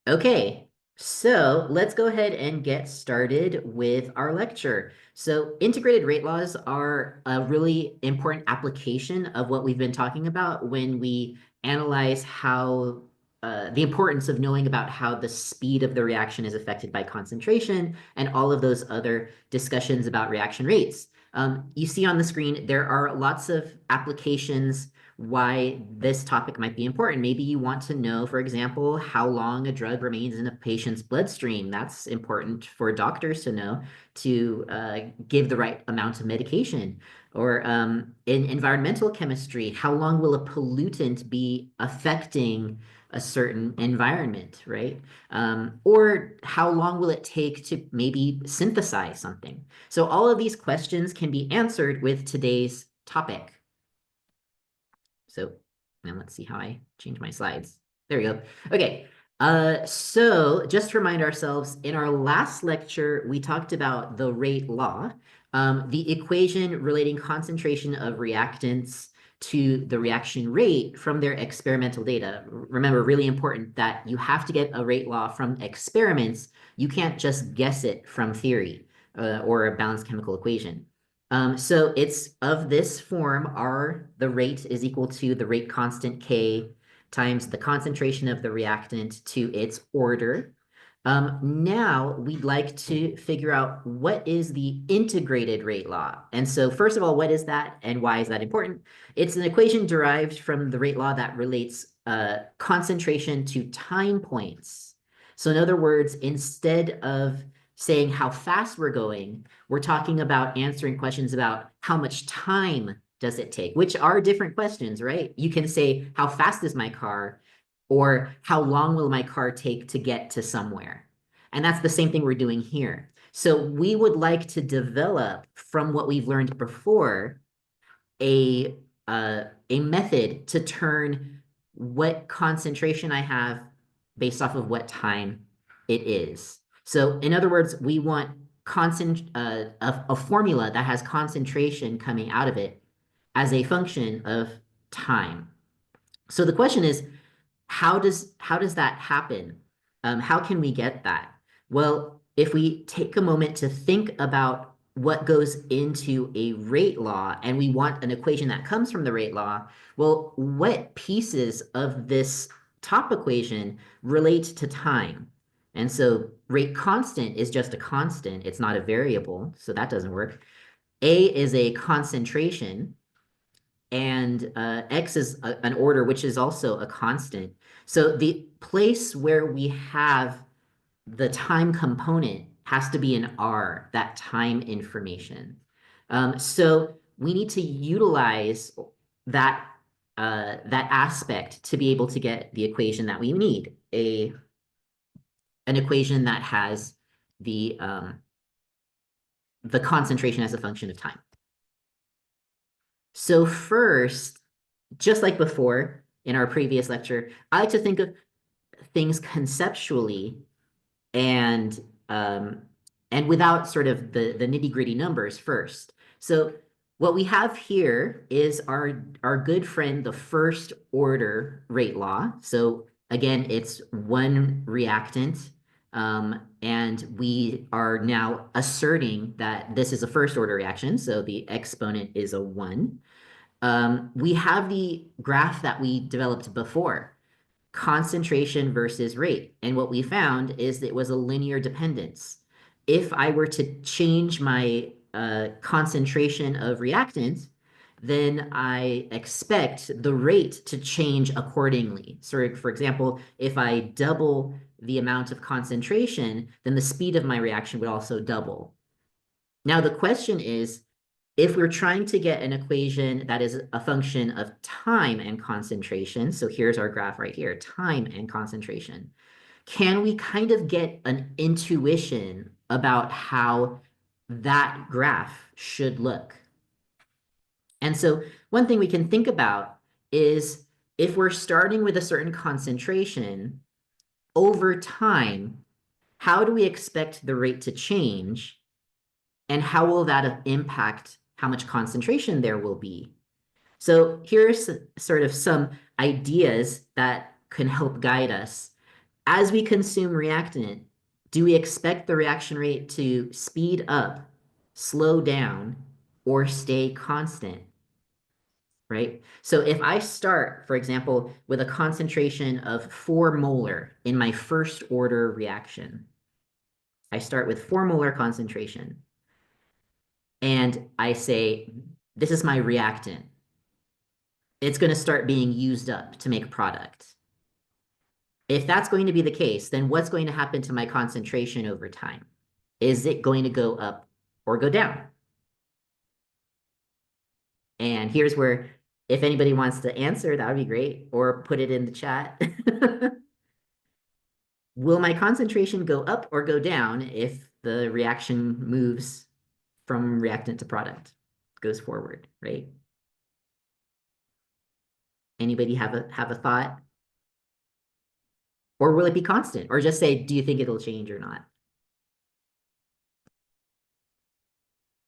Okay, so let's go ahead and get started with our lecture. So integrated rate laws are a really important application of what we've been talking about when we analyze how the importance of knowing about how the speed of the reaction is affected by concentration and all of those other discussions about reaction rates. You see on the screen, there are lots of applications why this topic might be important. Maybe you want to know, for example, how long a drug remains in a patient's bloodstream. That's important for doctors to know to give the right amount of medication. Or in environmental chemistry, how long will a pollutant be affecting a certain environment, right? Or how long will it take to maybe synthesize something? So all of these questions can be answered with today's topic. So now let's see how I change my slides. There we go. Okay. So just to remind ourselves, in our last lecture, we talked about the rate law, the equation relating concentration of reactants to the reaction rate from their experimental data. Remember, really important that you have to get a rate law from experiments. You can't just guess it from theory or a balanced chemical equation. So it's of this form, R, the rate is equal to the rate constant K times the concentration of the reactant to its order. Now we'd like to figure out what is the integrated rate law. And so first of all, what is that and why is that important? It's an equation derived from the rate law that relates concentration to time points. So in other words, instead of saying how fast we're going, we're talking about answering questions about how much time does it take, which are different questions, right? You can say, how fast is my car? Or how long will my car take to get to somewhere? And that's the same thing we're doing here. So we would like to develop from what we've learned before a method to turn what concentration I have based off of what time it is. So in other words, we want a formula that has concentration coming out of it as a function of time. So the question is, how does that happen? How can we get that? Well, if we take a moment to think about what goes into a rate law and we want an equation that comes from the rate law, well, what pieces of this top equation relate to time? And so rate constant is just a constant. It's not a variable, so that doesn't work. A is a concentration, and X is an order, which is also a constant. So the place where we have the time component has to be in R, that time information. So we need to utilize that that aspect to be able to get the equation that we need, an equation that has the concentration as a function of time. So first, just like before in our previous lecture, I like to think of things conceptually and without sort of the nitty-gritty numbers first. So what we have here is our good friend, the first order rate law. So again, it's one reactant, and we are now asserting that this is a first order reaction. So the exponent is a 1. We have the graph that we developed before, concentration versus rate. And what we found is that it was a linear dependence. If I were to change my concentration of reactant, then I expect the rate to change accordingly. So for example, if I double the amount of concentration, then the speed of my reaction would also double. Now the question is, if we're trying to get an equation that is a function of time and concentration, so here's our graph right here, time and concentration, can we kind of get an intuition about how that graph should look? And so one thing we can think about is if we're starting with a certain concentration, over time, how do we expect the rate to change? And how will that impact how much concentration there will be? So here's sort of some ideas that can help guide us. As we consume reactant, do we expect the reaction rate to speed up, slow down, or stay constant? Right? So if I start, for example, with a concentration of 4 molar in my first order reaction, I start with 4 molar concentration, and I say, this is my reactant. It's going to start being used up to make product. If that's going to be the case, then what's going to happen to my concentration over time? Is it going to go up or go down? And here's where, if anybody wants to answer, that would be great, or put it in the chat. Will my concentration go up or go down if the reaction moves from reactant to product, goes forward, right? Anybody have a thought? Or will it be constant? Or just say, do you think it'll change or not?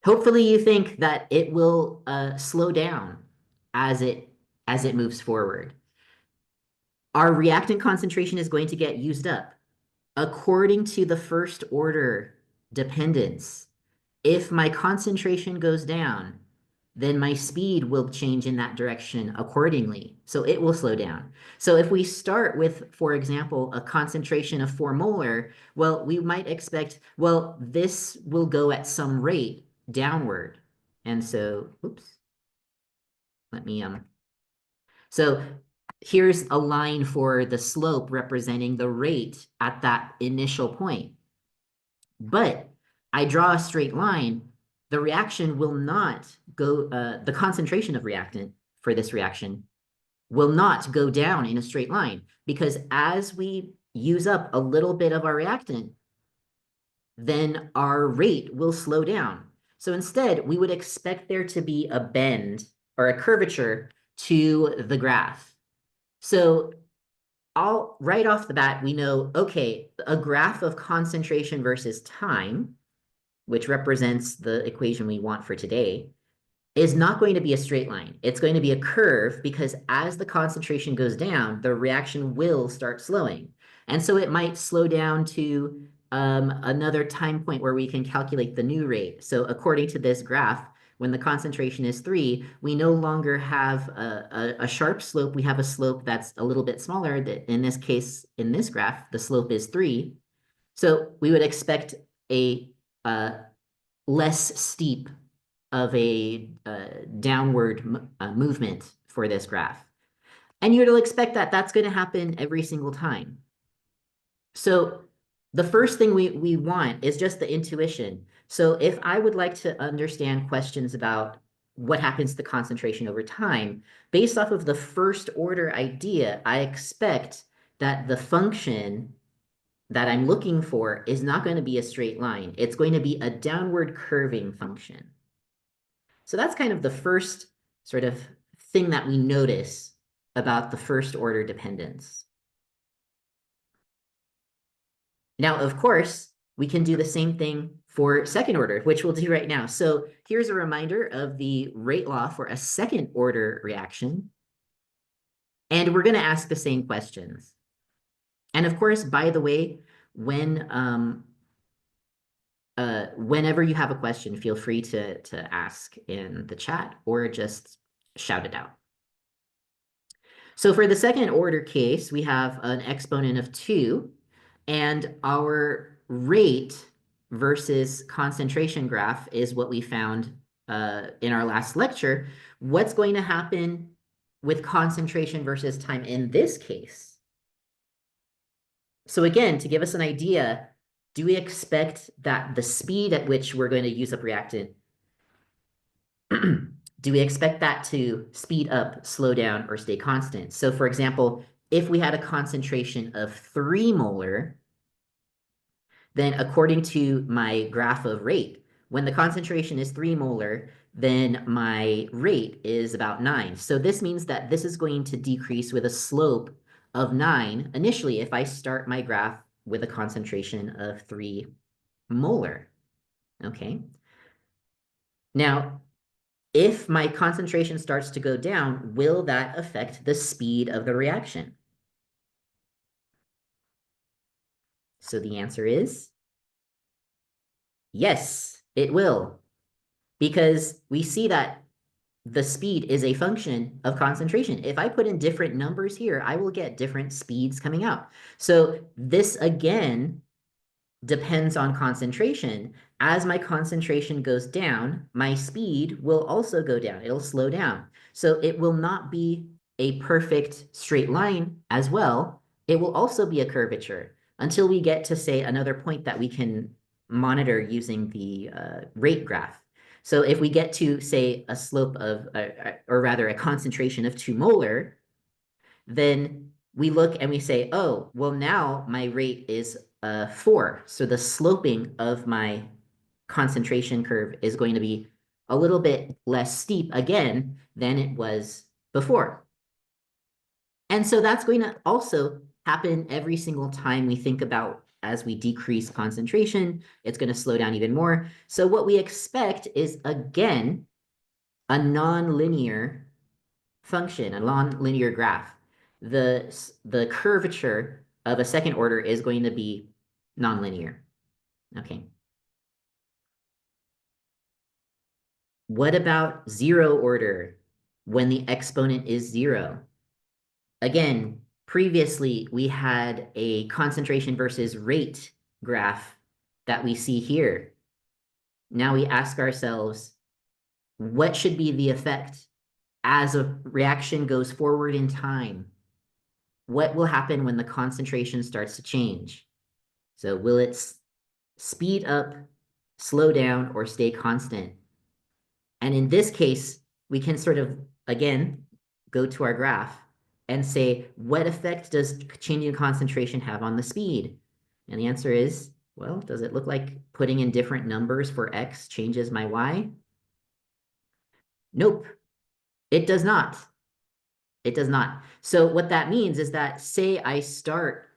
Hopefully you think that it will slow down as it moves forward. Our reactant concentration is going to get used up. According to the first order dependence, if my concentration goes down, then my speed will change in that direction accordingly. So it will slow down. So if we start with, for example, a concentration of 4 molar, well, we might expect, well, this will go at some rate downward. And so, oops, let me, so here's a line for the slope representing the rate at that initial point. But I draw a straight line, the reaction will not go, the concentration of reactant for this reaction will not go down in a straight line, because as we use up a little bit of our reactant, then our rate will slow down. So instead, we would expect there to be a bend or a curvature to the graph. So right off the bat, we know, okay, a graph of concentration versus time, which represents the equation we want for today, is not going to be a straight line. It's going to be a curve, because as the concentration goes down, the reaction will start slowing. And so it might slow down to another time point where we can calculate the new rate. So according to this graph, when the concentration is 3, we no longer have a sharp slope. We have a slope that's a little bit smaller. That in this case, in this graph, the slope is 3. So we would expect a less steep of a downward movement for this graph. And you'd expect that that's going to happen every single time. So the first thing we want is just the intuition. So if I would like to understand questions about what happens to concentration over time, based off of the first order idea, I expect that the function that I'm looking for is not going to be a straight line. It's going to be a downward curving function. So that's kind of the first sort of thing that we notice about the first order dependence. Now, of course, we can do the same thing for second order, which we'll do right now. So here's a reminder of the rate law for a second order reaction. And we're going to ask the same questions. And of course, by the way, whenever you have a question, feel free to ask in the chat or just shout it out. So for the second order case, we have an exponent of 2, and our rate versus concentration graph is what we found in our last lecture. What's going to happen with concentration versus time in this case? So again, to give us an idea, do we expect that the speed at which we're going to use up reactant, do we expect that to speed up, slow down, or stay constant? So for example, if we had a concentration of 3 molar, then according to my graph of rate, when the concentration is 3 molar, then my rate is about 9. So this means that this is going to decrease with a slope of 9 initially if I start my graph with a concentration of 3 molar. Okay. Now, if my concentration starts to go down, will that affect the speed of the reaction? So the answer is yes, it will, because we see that the speed is a function of concentration. If I put in different numbers here, I will get different speeds coming out. So this again depends on concentration. As my concentration goes down, my speed will also go down. It'll slow down. So it will not be a perfect straight line as well. It will also be a curvature until we get to, say, another point that we can monitor using the rate graph. So if we get to, say, a slope of, or rather a concentration of 2 molar, then we look and we say, oh, well, now my rate is 4. So the sloping of my concentration curve is going to be a little bit less steep again than it was before. And so that's going to also happen every single time we think about as we decrease concentration, it's going to slow down even more. So what we expect is, again, a nonlinear function, a nonlinear graph. The curvature of a second order is going to be nonlinear. Okay. What about zero order when the exponent is 0? Again, previously we had a concentration versus rate graph that we see here. Now we ask ourselves, what should be the effect as a reaction goes forward in time? What will happen when the concentration starts to change? So will it speed up, slow down, or stay constant? And in this case, we can sort of, again, go to our graph and say, what effect does changing concentration have on the speed? And the answer is, well, does it look like putting in different numbers for x changes my y? Nope, it does not. It does not. So what that means is that, say I start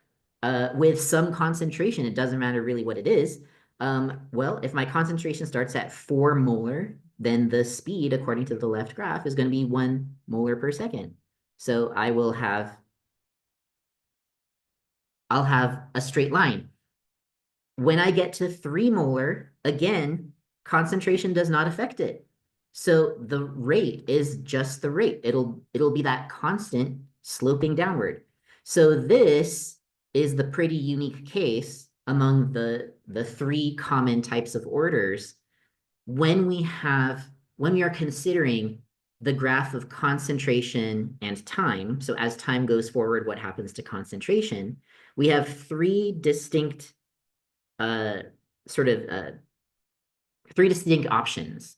with some concentration, it doesn't matter really what it is. Well, if my concentration starts at 4 molar, then the speed, according to the left graph, is going to be 1 molar per second. So I'll have a straight line. When I get to 3 molar, again, concentration does not affect it. So the rate is just the rate. It'll be that constant sloping downward. So this is the pretty unique case among the 3 common types of orders when we are considering the graph of concentration and time. So as time goes forward, what happens to concentration? We have 3 distinct sort of 3 distinct options.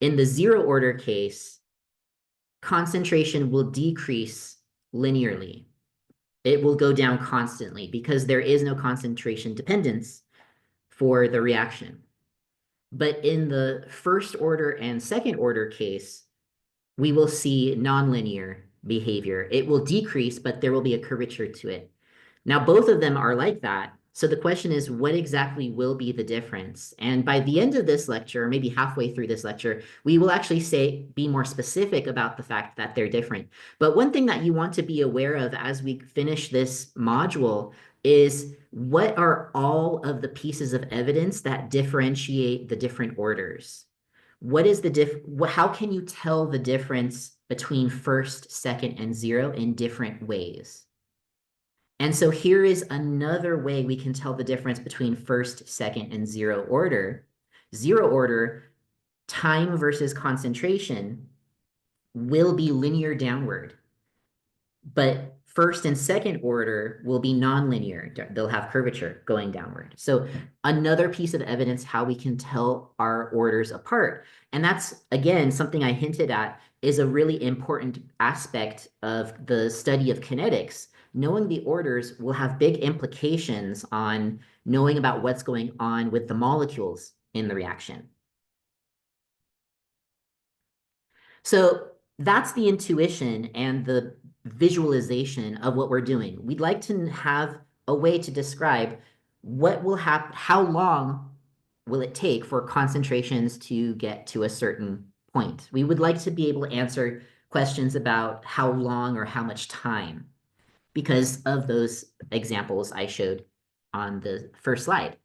In the zero order case, concentration will decrease linearly. It will go down constantly because there is no concentration dependence for the reaction. But in the first order and second order case, we will see nonlinear behavior. It will decrease, but there will be a curvature to it. Now, both of them are like that. So the question is, what exactly will be the difference? And by the end of this lecture, or maybe halfway through this lecture, we will actually be more specific about the fact that they're different. But one thing that you want to be aware of as we finish this module is, what are all of the pieces of evidence that differentiate the different orders? What is how can you tell the difference between first, second, and zero in different ways? And so here is another way we can tell the difference between first, second, and zero order. Zero order, time versus concentration, will be linear downward. But first and second order will be nonlinear. They'll have curvature going downward. So another piece of evidence how we can tell our orders apart. And that's, again, something I hinted at is a really important aspect of the study of kinetics. Knowing the orders will have big implications on knowing about what's going on with the molecules in the reaction. So that's the intuition and the visualization of what we're doing. We'd like to have a way to describe what will happen, how long will it take for concentrations to get to a certain point. We would like to be able to answer questions about how long or how much time because of those examples I showed on the first slide.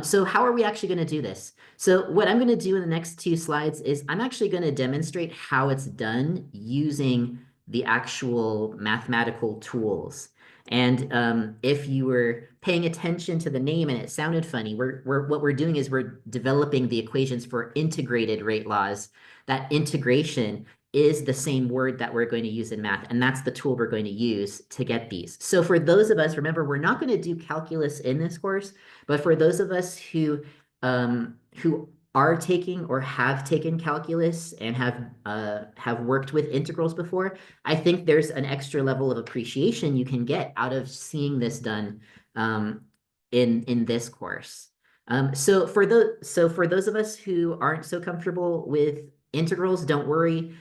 So how are we actually going to do this? So what I'm going to do in the next two slides is I'm actually going to demonstrate how it's done using the actual mathematical tools. And if you were paying attention to the name and it sounded funny, what we're doing is we're developing the equations for integrated rate laws. That integration is the same word that we're going to use in math, and that's the tool we're going to use to get these. So for those of us, remember, we're not going to do calculus in this course, but for those of us who are taking or have taken calculus and have worked with integrals before, I think there's an extra level of appreciation you can get out of seeing this done in this course. So for those of us who aren't so comfortable with integrals, don't worry.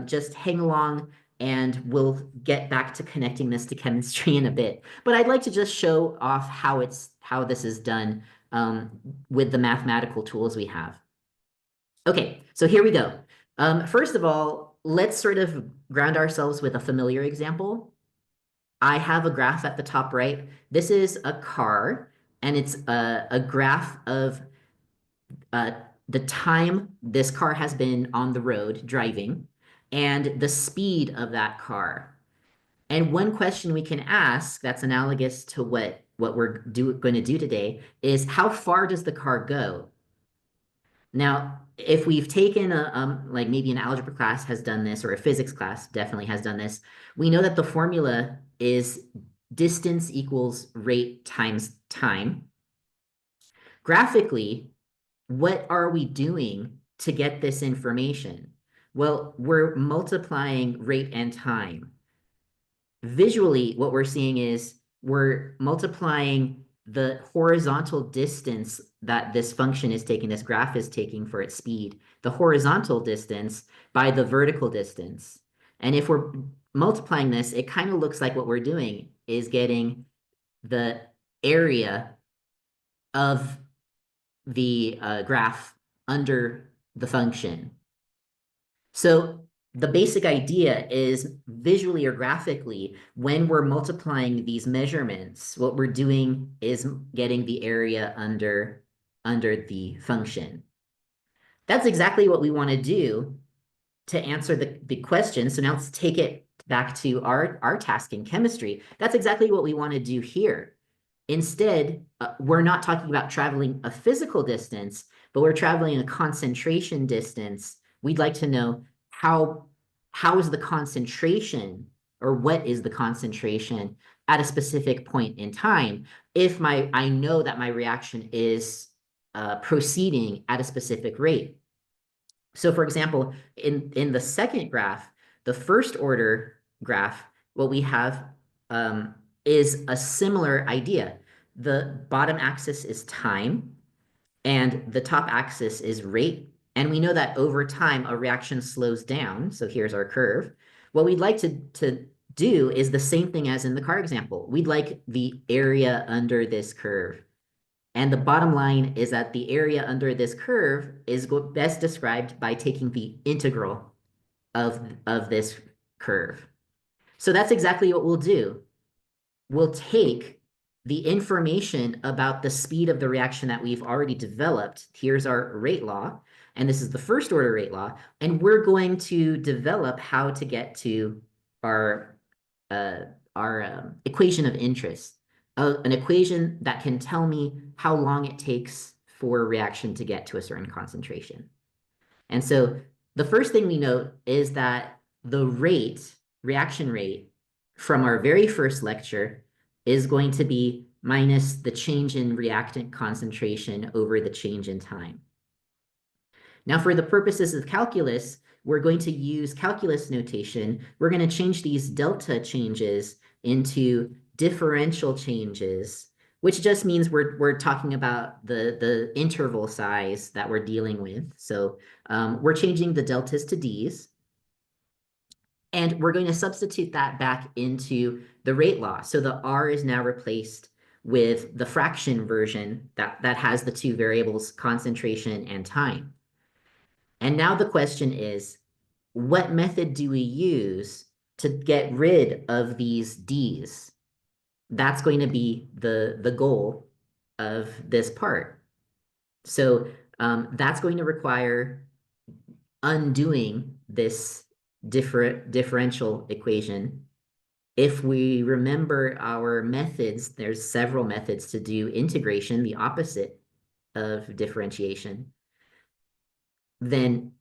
Just hang along and we'll get back to connecting this to chemistry in a bit. But I'd like to just show off how this is done with the mathematical tools we have. Okay, so here we go. First of all, let's sort of ground ourselves with a familiar example. I have a graph at the top right. This is a car, and it's a graph of uh, the time this car has been on the road driving and the speed of that car. And one question we can ask that's analogous to what we're going to do today is how far does the car go? Now, if we've taken like maybe an algebra class has done this or a physics class definitely has done this, we know that the formula is distance equals rate times time. Graphically, what are we doing to get this information? Well, we're multiplying rate and time. Visually, what we're seeing is we're multiplying the horizontal distance that this function is taking, this graph is taking for its speed, the horizontal distance by the vertical distance. And if we're multiplying this, it kind of looks like what we're doing is getting the area of the graph under the function. So the basic idea is visually or graphically, when we're multiplying these measurements, what we're doing is getting the area under the function. That's exactly what we want to do to answer the question. So now let's take it back to our task in chemistry. That's exactly what we want to do here. Instead, we're not talking about traveling a physical distance, but we're traveling a concentration distance. We'd like to know how is the concentration or what is the concentration at a specific point in time if I know that my reaction is proceeding at a specific rate. So for example, in the second graph, the first order graph, what we have is a similar idea. The bottom axis is time, and the top axis is rate. And we know that over time, a reaction slows down. So here's our curve. What we'd like to do is the same thing as in the car example. We'd like the area under this curve. And the bottom line is that the area under this curve is best described by taking the integral of this curve. So that's exactly what we'll do. We'll take the information about the speed of the reaction that we've already developed. Here's our rate law, and this is the first order rate law, and we're going to develop how to get to our equation of interest, an equation that can tell me how long it takes for a reaction to get to a certain concentration. And so the first thing we note is that the reaction rate from our very first lecture is going to be minus the change in reactant concentration over the change in time. Now, for the purposes of calculus, we're going to use calculus notation. We're going to change these delta changes into differential changes, which just means we're talking about the interval size that we're dealing with. So we're changing the deltas to d's. And we're going to substitute that back into the rate law. So the r is now replaced with the fraction version that has the two variables, concentration and time. And now the question is, what method do we use to get rid of these d's? that's going to be the goal of this part. So that's going to require undoing this differential equation. If we remember our methods, there's several methods to do integration, the opposite of differentiation. Then,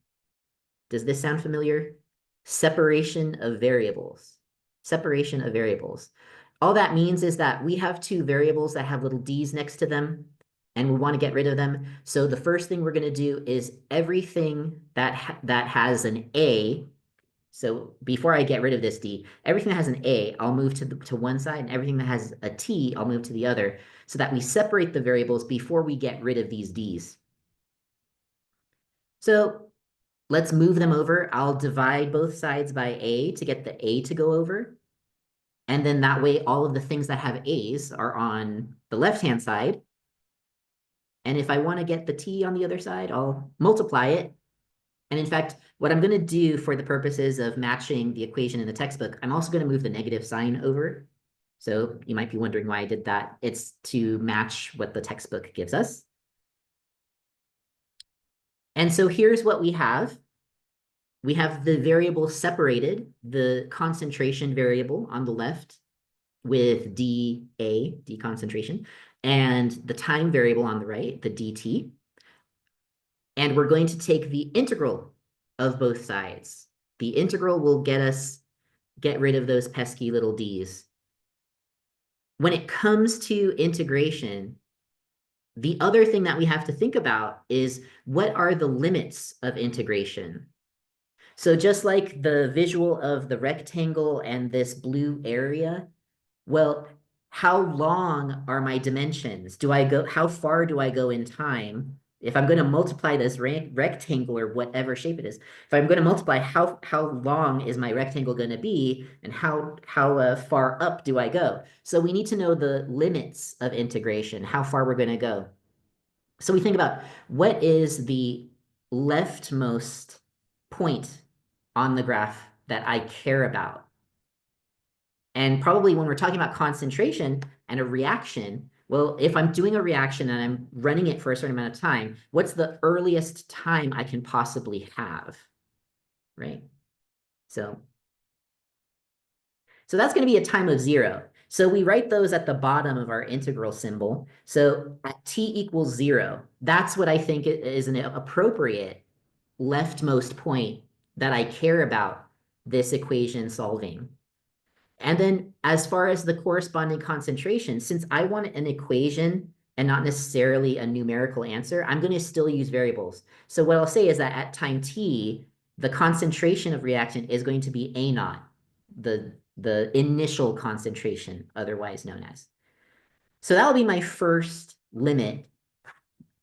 does this sound familiar? Separation of variables. Separation of variables. All that means is that we have two variables that have little d's next to them, and we want to get rid of them. So the first thing we're going to do is everything that has an a. So before I get rid of this d, everything that has an a, I'll move to one side, and everything that has a t, I'll move to the other, so that we separate the variables before we get rid of these d's. So let's move them over. I'll divide both sides by a to get the a to go over. And then that way, all of the things that have a's are on the left-hand side. And if I want to get the t on the other side, I'll multiply it. And in fact, what I'm going to do for the purposes of matching the equation in the textbook, I'm also going to move the negative sign over. So you might be wondering why I did that. It's to match what the textbook gives us. And so here's what we have. We have the variable separated, the concentration variable on the left with dA, d concentration, and the time variable on the right, the dt. And we're going to take the integral of both sides. The integral will get rid of those pesky little d's. When it comes to integration, the other thing that we have to think about is what are the limits of integration? So just like the visual of the rectangle and this blue area, well, how long are my dimensions? How far do I go in time? If I'm going to multiply this rectangle or whatever shape it is, if I'm going to multiply, how long is my rectangle going to be, and how far up do I go? So we need to know the limits of integration, how far we're going to go. So we think about what is the leftmost point on the graph that I care about. And probably when we're talking about concentration and a reaction, well, if I'm doing a reaction and I'm running it for a certain amount of time, what's the earliest time I can possibly have, right? So that's going to be a time of 0. So we write those at the bottom of our integral symbol. So at t equals 0, that's what I think is an appropriate leftmost point that I care about this equation solving. And then as far as the corresponding concentration, since I want an equation and not necessarily a numerical answer, I'm going to still use variables. So what I'll say is that at time t, the concentration of reactant is going to be A naught, the initial concentration, otherwise known as. So that'll be my first limit.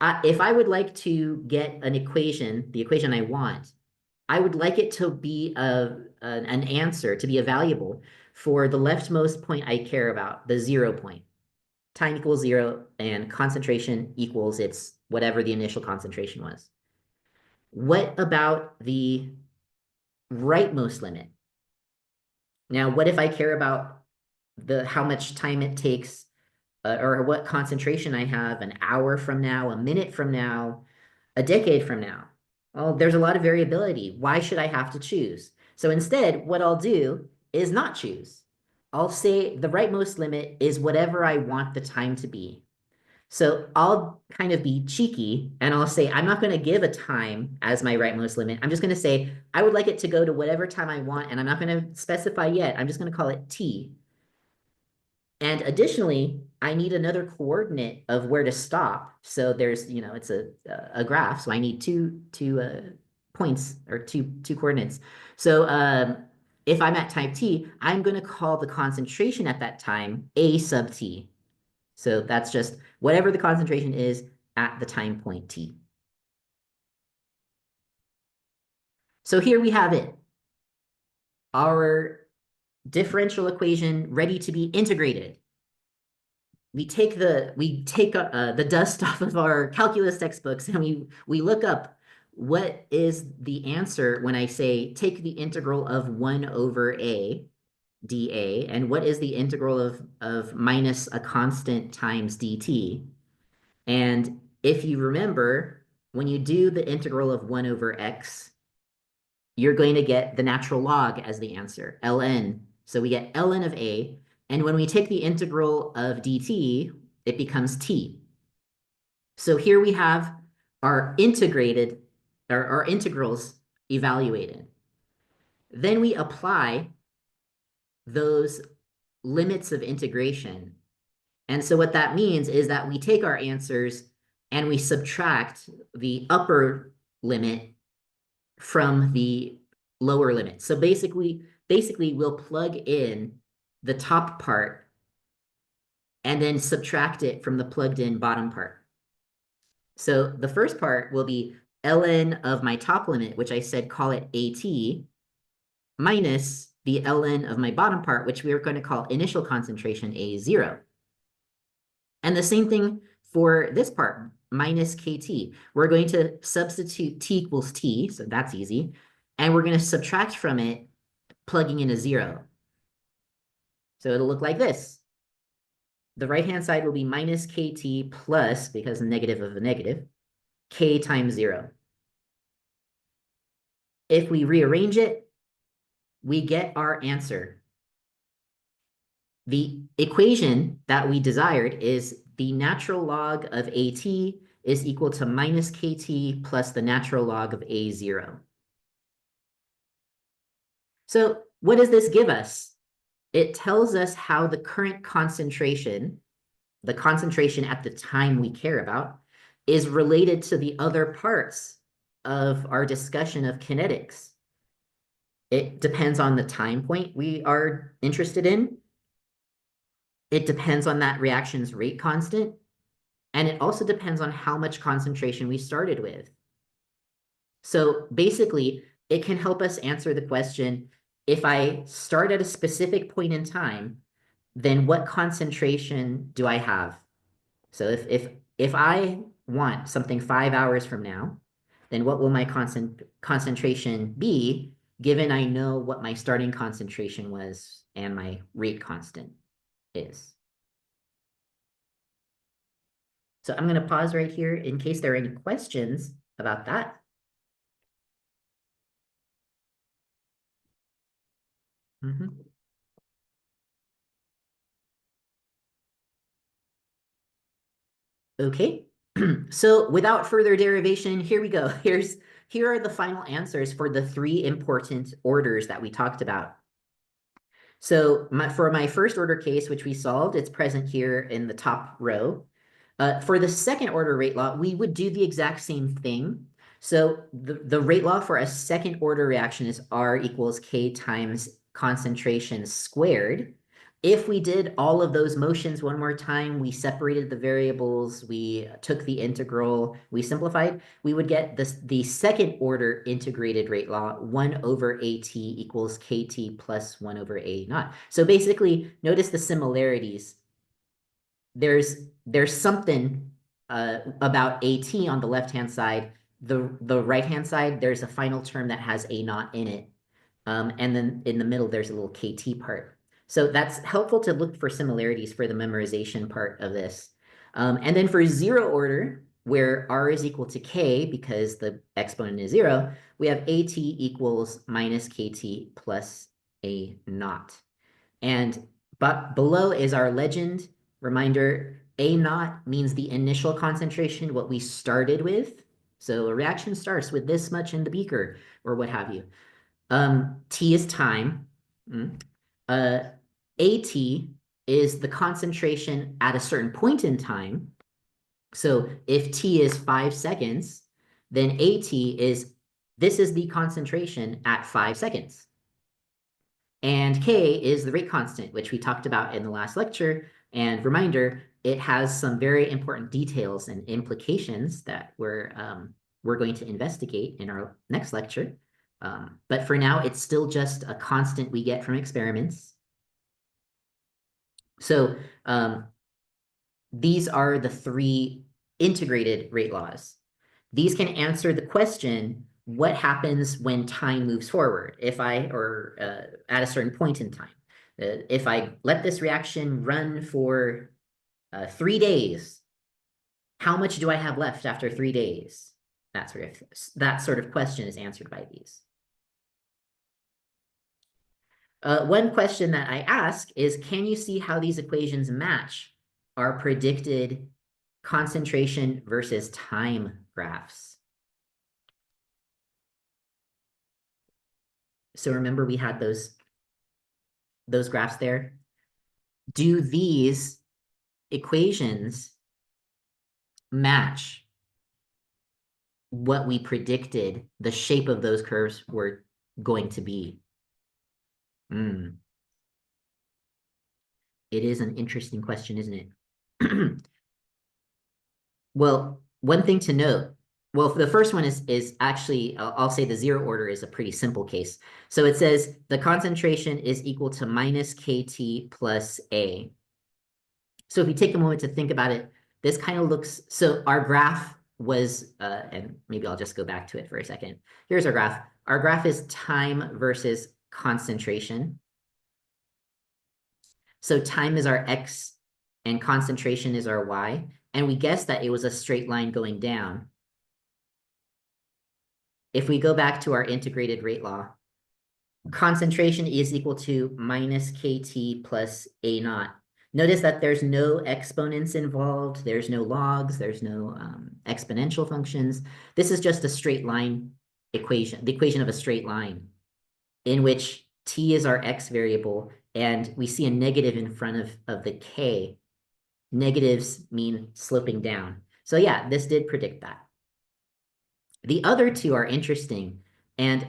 If I would like to get an equation, the equation I want, I would like it to be an answer, to be a variable for the leftmost point I care about, the 0 point. Time equals 0 and concentration equals its whatever the initial concentration was. What about the rightmost limit? Now, what if I care about how much time it takes or what concentration I have an hour from now, a minute from now, a decade from now? Well, there's a lot of variability. Why should I have to choose? So instead, what I'll do is not choose. I'll say the rightmost limit is whatever I want the time to be. So I'll kind of be cheeky and I'll say, I'm not going to give a time as my rightmost limit. I'm just going to say, I would like it to go to whatever time I want, and I'm not going to specify yet. I'm just going to call it t. And additionally, I need another coordinate of where to stop. So there's, it's a graph. So I need two points or two coordinates. So if I'm at time t, I'm going to call the concentration at that time A sub t. So that's just whatever the concentration is at the time point t. So here we have it. Our differential equation ready to be integrated. We take the dust off of our calculus textbooks and we look up what is the answer when I say take the integral of 1 over a. dA. And what is the integral of minus a constant times dt? And if you remember, when you do the integral of 1 over x, you're going to get the natural log as the answer, ln. So we get ln of a. And when we take the integral of dt, it becomes t. So here we have our our integrals evaluated. Then we apply those limits of integration. And so what that means is that we take our answers and we subtract the upper limit from the lower limit. So basically we'll plug in the top part and then subtract it from the plugged in bottom part. So the first part will be ln of my top limit, which I said call it AT, minus the ln of my bottom part, which we are going to call initial concentration A0. And the same thing for this part, minus KT. We're going to substitute T equals T, so that's easy. And we're going to subtract from it, plugging in a 0. So it'll look like this. The right-hand side will be minus KT plus, because negative of a negative, K times 0. If we rearrange it, we get our answer. The equation that we desired is the natural log of AT is equal to minus KT plus the natural log of A0. So what does this give us? It tells us how the current concentration, the concentration at the time we care about, is related to the other parts of our discussion of kinetics. It depends on the time point we are interested in. It depends on that reaction's rate constant. And it also depends on how much concentration we started with. So basically, it can help us answer the question, if I start at a specific point in time, then what concentration do I have? So if I want something 5 hours from now, then what will my concentration be, given I know what my starting concentration was and my rate constant is? So I'm going to pause right here in case there are any questions about that. Okay, so without further derivation, here we go. Here are the final answers for the 3 important orders that we talked about. So for my first order case, which we solved, it's present here in the top row. For the second order rate law, we would do the exact same thing. So the rate law for a second order reaction is R equals K times concentration squared. If we did all of those motions one more time, we separated the variables, we took the integral, we simplified, we would get the second order integrated rate law, 1 over AT equals KT plus 1 over A naught. So basically, notice the similarities. There's something about AT on the left-hand side. The right-hand side, there's a final term that has A naught in it. And then in the middle, there's a little KT part. So that's helpful to look for similarities for the memorization part of this. And then for 0 order, where R is equal to K because the exponent is 0, we have AT equals minus KT plus A naught. But below is our legend. Reminder, A naught means the initial concentration, what we started with. So a reaction starts with this much in the beaker or what have you. T is time. AT is the concentration at a certain point in time. So if T is 5 seconds, then AT is, this is the concentration at 5 seconds. And K is the rate constant, which we talked about in the last lecture. And reminder, it has some very important details and implications that we're going to investigate in our next lecture. But for now, it's still just a constant we get from experiments. So these are the 3 integrated rate laws. These can answer the question, what happens when time moves forward at a certain point in time? If I let this reaction run for 3 days, how much do I have left after 3 days? That sort of question is answered by these. One question that I ask is, can you see how these equations match our predicted concentration versus time graphs? So remember we had those graphs there. Do these equations match what we predicted the shape of those curves were going to be? It is an interesting question, isn't it? Well, one thing to note, well, the first one is actually, I'll say the zero order is a pretty simple case. So it says the concentration is equal to minus KT plus A. So if you take a moment to think about it, this kind of looks, so our graph was, and maybe I'll just go back to it for a second. Here's our graph. Our graph is time versus concentration. So time is our X and concentration is our Y. And we guessed that it was a straight line going down. If we go back to our integrated rate law, concentration is equal to minus KT plus A naught. Notice that there's no exponents involved. There's no logs. There's no exponential functions. This is just a straight line equation, the equation of a straight line in which T is our X variable, and we see a negative in front of the K. Negatives mean sloping down. So yeah, this did predict that. The other two are interesting, and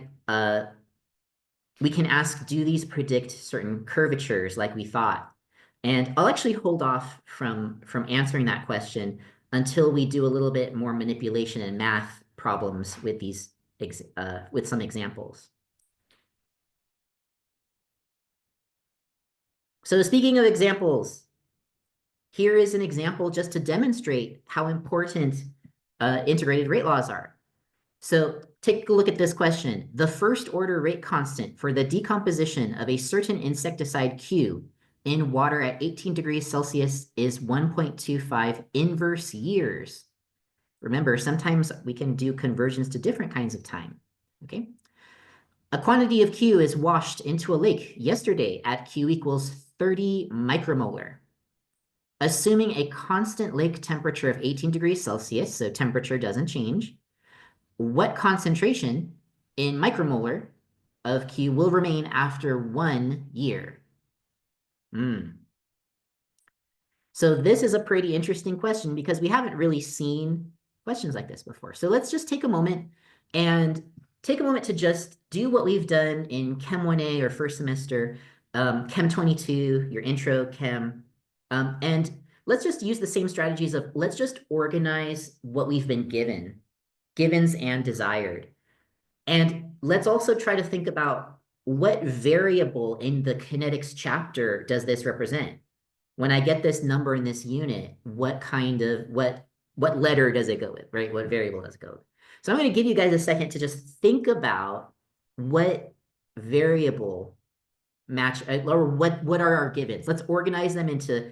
we can ask, do these predict certain curvatures like we thought? And I'll actually hold off from answering that question until we do a little bit more manipulation and math problems with these with some examples. So speaking of examples, here is an example just to demonstrate how important integrated rate laws are. So take a look at this question. The first order rate constant for the decomposition of a certain insecticide Q in water at 18 degrees Celsius is 1.25 inverse years. Remember, sometimes we can do conversions to different kinds of time, okay? A quantity of Q is washed into a lake yesterday at Q equals 30 micromolar. Assuming a constant lake temperature of 18 degrees Celsius, so temperature doesn't change, what concentration in micromolar of Q will remain after 1 year? So this is a pretty interesting question because we haven't really seen questions like this before. So let's just take a moment to just do what we've done in Chem 1A or first semester, Chem 22, your intro chem, and let's just use the same strategies of let's just organize what we've been given, givens and desired. And let's also try to think about what variable in the kinetics chapter does this represent? When I get this number in this unit, what letter does it go with, right? What variable does it go with? So I'm going to give you guys a second to just think about what variable match, or what are our givens. Let's organize them into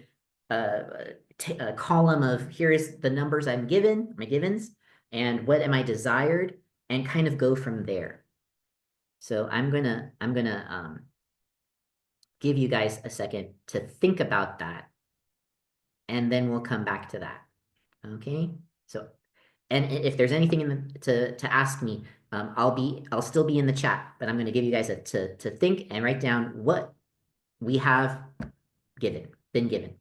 a column of here is the numbers I'm given, my givens, and what am I desired, and kind of go from there. So I'm gonna give you guys a second to think about that, and then we'll come back to that. Okay. So, and if there's anything to ask me, I'll still be in the chat, but I'm going to give you guys to think and write down what we have been given.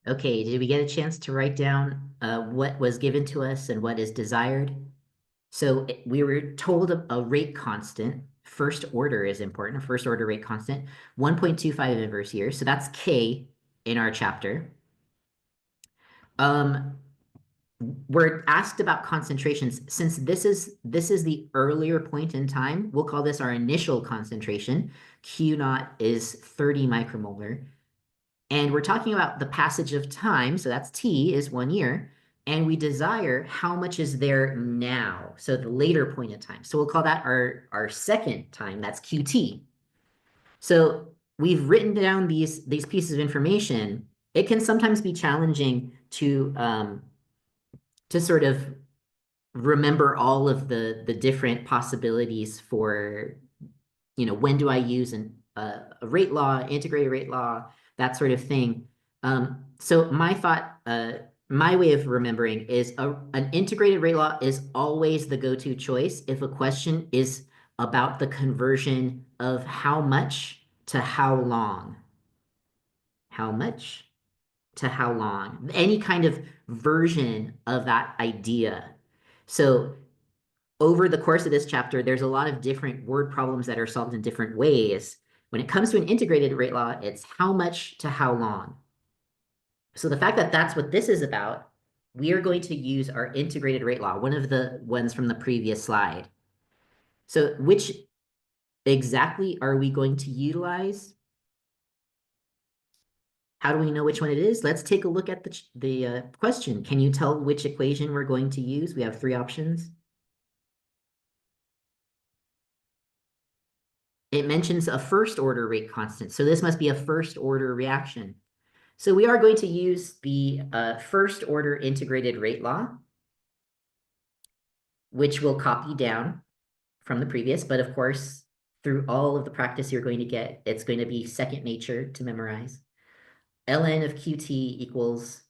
Okay, did we get a chance to write down what was given to us and what is desired? So we were told a rate constant. First order is important, a first order rate constant, 1.25 inverse years. So that's K in our chapter. Um, we're asked about concentrations. Since this is the earlier point in time, we'll call this our initial concentration. Q naught is 30 micromolar. And we're talking about the passage of time, so that's T is 1 year, and we desire how much is there now, so the later point in time. So we'll call that our second time, that's QT. So we've written down these pieces of information. It can sometimes be challenging to sort of remember all of the different possibilities for, when do I use a rate law, integrated rate law, that sort of thing. So my way of remembering is an integrated rate law is always the go-to choice if a question is about the conversion of how much to how long. How much to how long? Any kind of version of that idea. So over the course of this chapter, there's a lot of different word problems that are solved in different ways. When it comes to an integrated rate law, it's how much to how long. So the fact that that's what this is about, we are going to use our integrated rate law, one of the ones from the previous slide. So which exactly are we going to utilize? How do we know which one it is? Let's take a look at the question. Can you tell which equation we're going to use? We have three options. It mentions a first order rate constant. So this must be a first order reaction. So we are going to use the first order integrated rate law, which we'll copy down from the previous, but of course, through all of the practice you're going to get, it's going to be second nature to memorize. ln of qt equals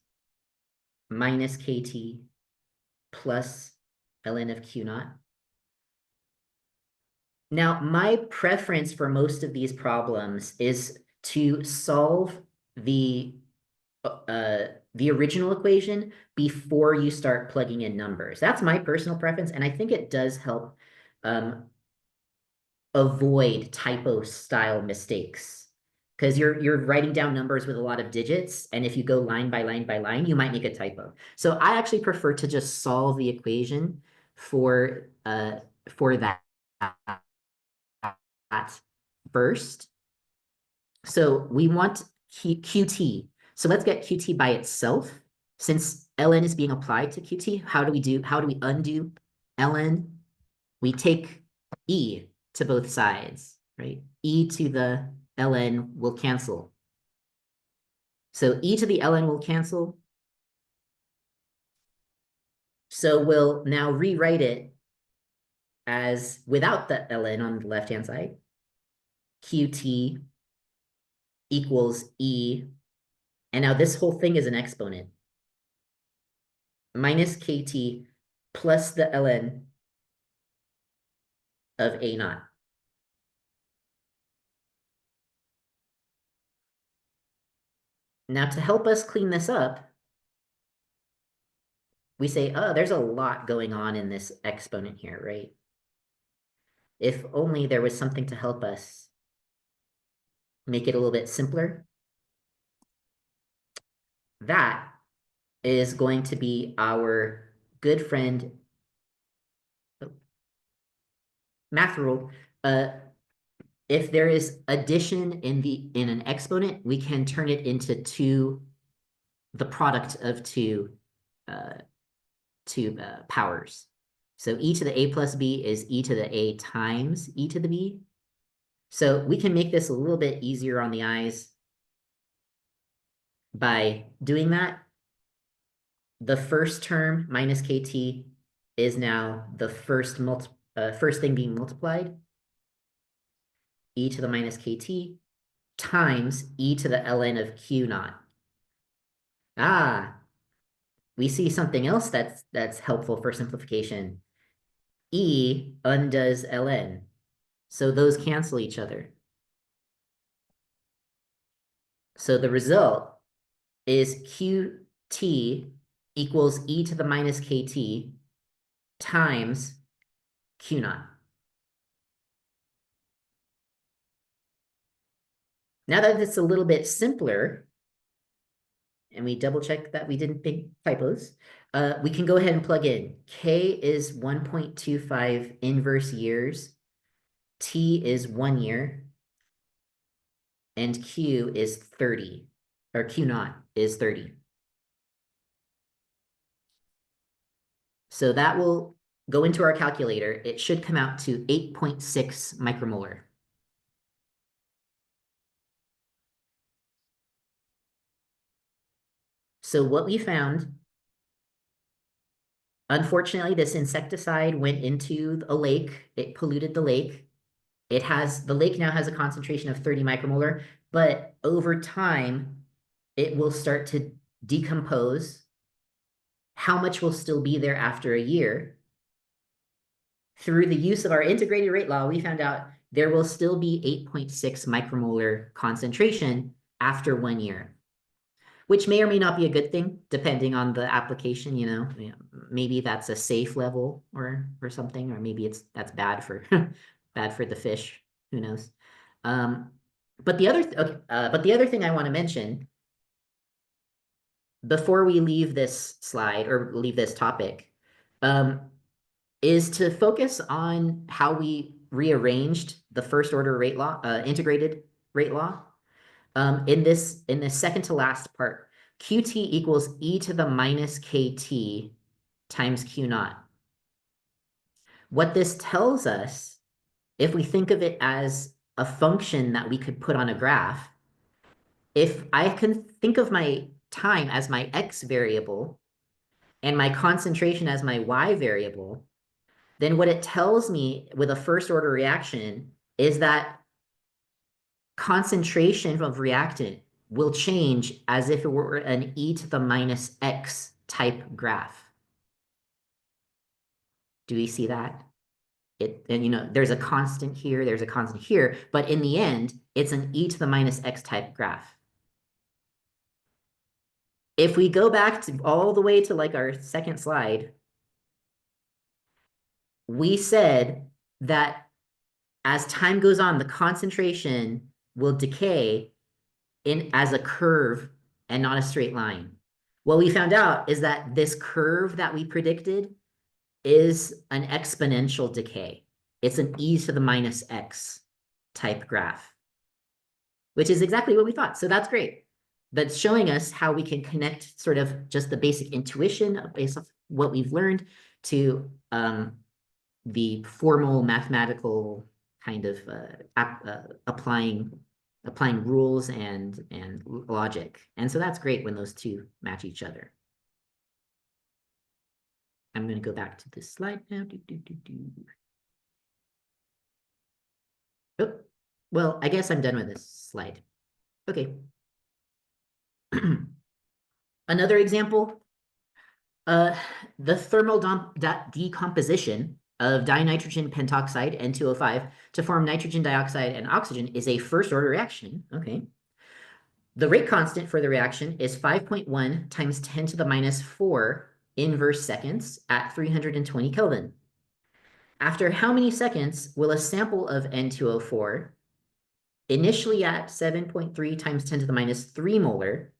minus kt plus ln of q naught. Now, my preference for most of these problems is to solve the the original equation before you start plugging in numbers. That's my personal preference, and I think it does help avoid typo style mistakes because you're writing down numbers with a lot of digits, and if you go line by line by line, you might make a typo. So I actually prefer to just solve the equation for that first. So we want QT. So let's get QT by itself. Since ln is being applied to QT, how do we undo ln? We take e to both sides, right? E to the ln will cancel. So e to the ln will cancel. So we'll now rewrite it as without the ln on the left-hand side. QT equals e. And now this whole thing is an exponent. Minus kt plus the ln of a naught. Now to help us clean this up, we say, oh, there's a lot going on in this exponent here, right? If only there was something to help us make it a little bit simpler. That is going to be our good friend, math rule. If there is addition in an exponent, we can turn it into the product of two powers. So e to the a plus b is e to the a times e to the b. So we can make this a little bit easier on the eyes by doing that. The first term minus kt is now the first thing being multiplied. E to the minus kt times e to the ln of q naught. Ah, we see something else that's helpful for simplification. E undoes ln. So those cancel each other. So the result is QT equals e to the minus KT times Q naught. Now that it's a little bit simpler, and we double check that we didn't make typos, we can go ahead and plug in. K is 1.25 inverse years. T is 1 year. And Q is 30, or Q naught is 30. So that will go into our calculator. It should come out to 8.6 micromolar. So what we found, unfortunately, this insecticide went into a lake. It polluted the lake. The lake now has a concentration of 30 micromolar, but over time, it will start to decompose. How much will still be there after a year? Through the use of our integrated rate law, we found out there will still be 8.6 micromolar concentration after 1 year, which may or may not be a good thing, depending on the application, maybe that's a safe level or something, or maybe that's bad for bad for the fish, who knows. But the other thing I want to mention before we leave this slide or leave this topic, is to focus on how we rearranged the first order rate law, integrated rate law. In this second to last part, QT equals e to the minus KT times Q naught. What this tells us, if we think of it as a function that we could put on a graph, if I can think of my time as my X variable and my concentration as my Y variable, then what it tells me with a first order reaction is that concentration of reactant will change as if it were an e to the minus X type graph. Do we see that? And there's a constant here, there's a constant here, but in the end, it's an e to the minus X type graph. If we go back to all the way to like our second slide, we said that as time goes on, the concentration will decay as a curve and not a straight line. What we found out is that this curve that we predicted is an exponential decay. It's an e to the minus X type graph, which is exactly what we thought. So that's great. That's showing us how we can connect sort of just the basic intuition based on what we've learned to the formal mathematical kind of applying rules and logic. And so that's great when those two match each other. I'm going to go back to this slide now. Oh, well, I guess I'm done with this slide. Okay. Another example, the thermal decomposition of dinitrogen pentoxide, N2O5, to form nitrogen dioxide and oxygen is a first order reaction. Okay. The rate constant for the reaction is 5.1 times 10 to the minus 4 inverse seconds at 320 Kelvin. After how many seconds will a sample of N2O4, initially at 7.3 times 10 to the minus 3 molar,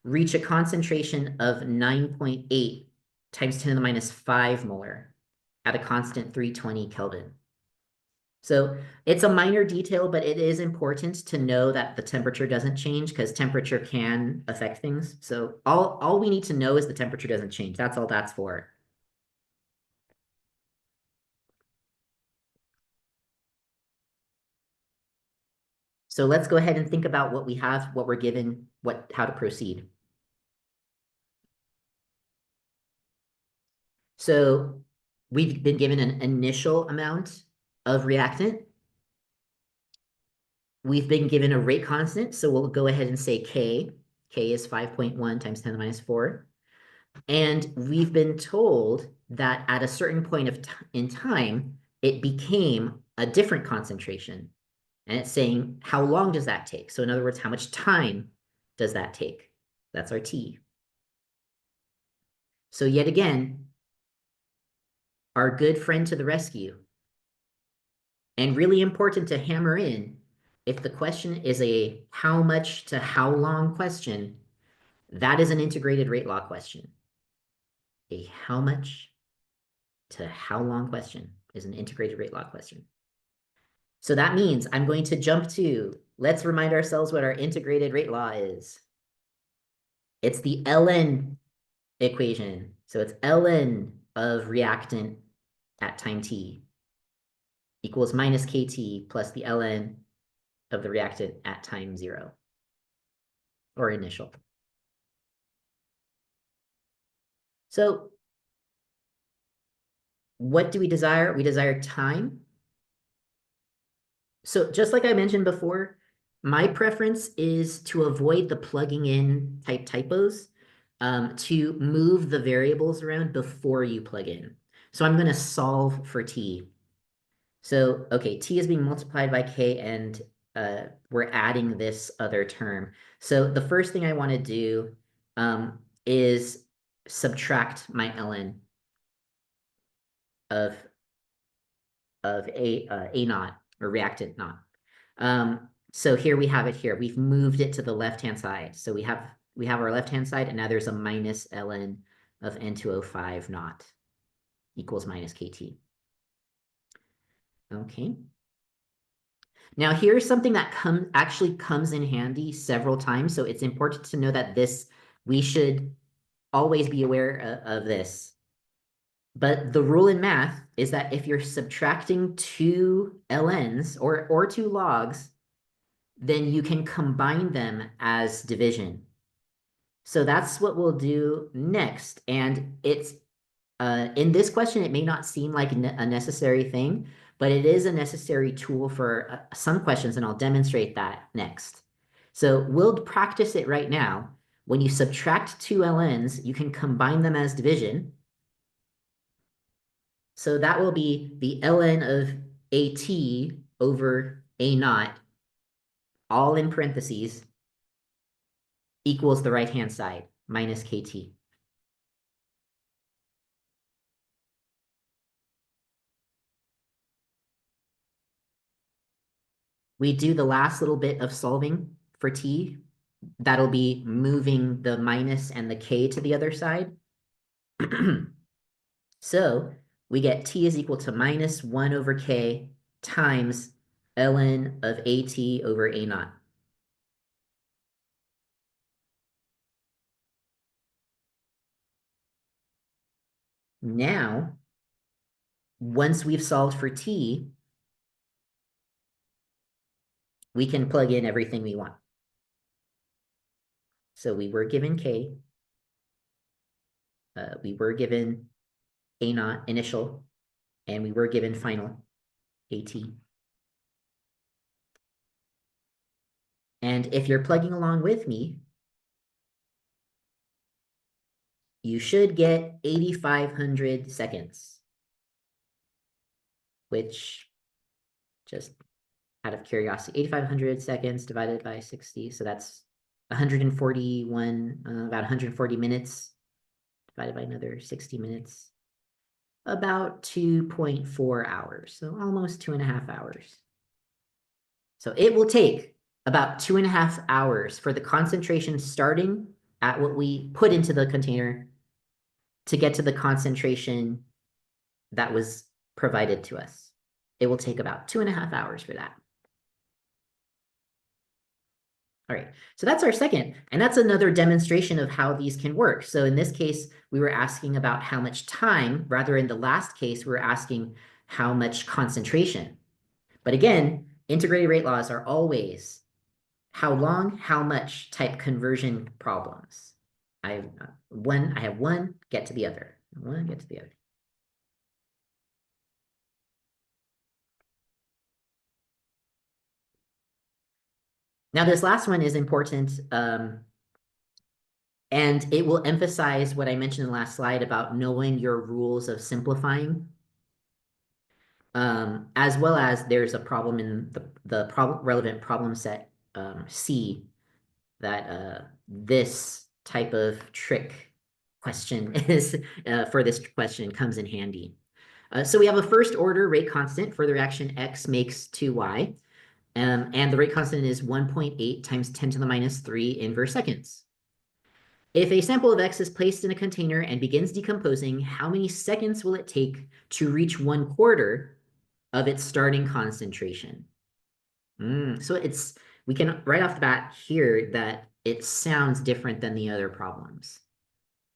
reach a concentration of 9.8 times 10 to the minus 5 molar at a constant 320 Kelvin? So it's a minor detail, but it is important to know that the temperature doesn't change because temperature can affect things. So all we need to know is the temperature doesn't change. That's all that's for. So let's go ahead and think about what we have, what we're given, how to proceed. So we've been given an initial amount of reactant. We've been given a rate constant, so we'll go ahead and say K. K is 5.1 times 10 to the minus 4. And we've been told that at a certain point in time, it became a different concentration. And it's saying, how long does that take? So in other words, how much time does that take? That's our t. So yet again, our good friend to the rescue. And really important to hammer in, if the question is a how much to how long question, that is an integrated rate law question. A how much to how long question is an integrated rate law question. So that means I'm going to jump to, let's remind ourselves what our integrated rate law is. It's the ln equation. So it's ln of reactant at time t equals minus kt plus the ln of the reactant at time 0 or initial. So what do we desire? We desire time. So just like I mentioned before, my preference is to avoid the plugging in type typos, to move the variables around before you plug in. So I'm going to solve for t. So, okay, t is being multiplied by k, and we're adding this other term. So the first thing I want to do is subtract my ln of a naught, or reactant naught. So here we have it here. We've moved it to the left-hand side. So we have our left-hand side, and now there's a minus ln of N2O5 naught equals minus KT. Okay. Now here's something that actually comes in handy several times. So it's important to know that we should always be aware of this. But the rule in math is that if you're subtracting two ln's or two logs, then you can combine them as division. So that's what we'll do next. And it's in this question, it may not seem like a necessary thing, but it is a necessary tool for some questions, and I'll demonstrate that next. So we'll practice it right now. When you subtract two ln's, you can combine them as division. So that will be the ln of AT over A naught, all in parentheses, equals the right-hand side, minus KT. We do the last little bit of solving for t. That'll be moving the minus and the k to the other side. So we get t is equal to minus 1 over k times ln of AT over A naught. Now, once we've solved for t, we can plug in everything we want. So we were given k. We were given A naught initial, and we were given final AT. And if you're plugging along with me, you should get 8,500 seconds, which, just out of curiosity, 8,500 seconds divided by 60. So that's 141, about 140 minutes divided by another 60 minutes, about 2.4 hours. So almost 2.5 hours. So it will take about 2.5 hours for the concentration starting at what we put into the container to get to the concentration that was provided to us. It will take about 2.5 hours for that. All right, so that's our second, and that's another demonstration of how these can work. So in this case, we were asking about how much time, rather in the last case, we were asking how much concentration. But again, integrated rate laws are always how long, how much type conversion problems. I have one, get to the other. One, get to the other. Now, this last one is important, and it will emphasize what I mentioned in the last slide about knowing your rules of simplifying, as well as there's a problem in the relevant problem set C that this type of trick question is for this question comes in handy. So we have a first order rate constant for the reaction x makes 2y. And the rate constant is 1.8 times 10 to the minus 3 inverse seconds. If a sample of x is placed in a container and begins decomposing, how many seconds will it take to reach 1/4 of its starting concentration? So we can right off the bat hear that it sounds different than the other problems.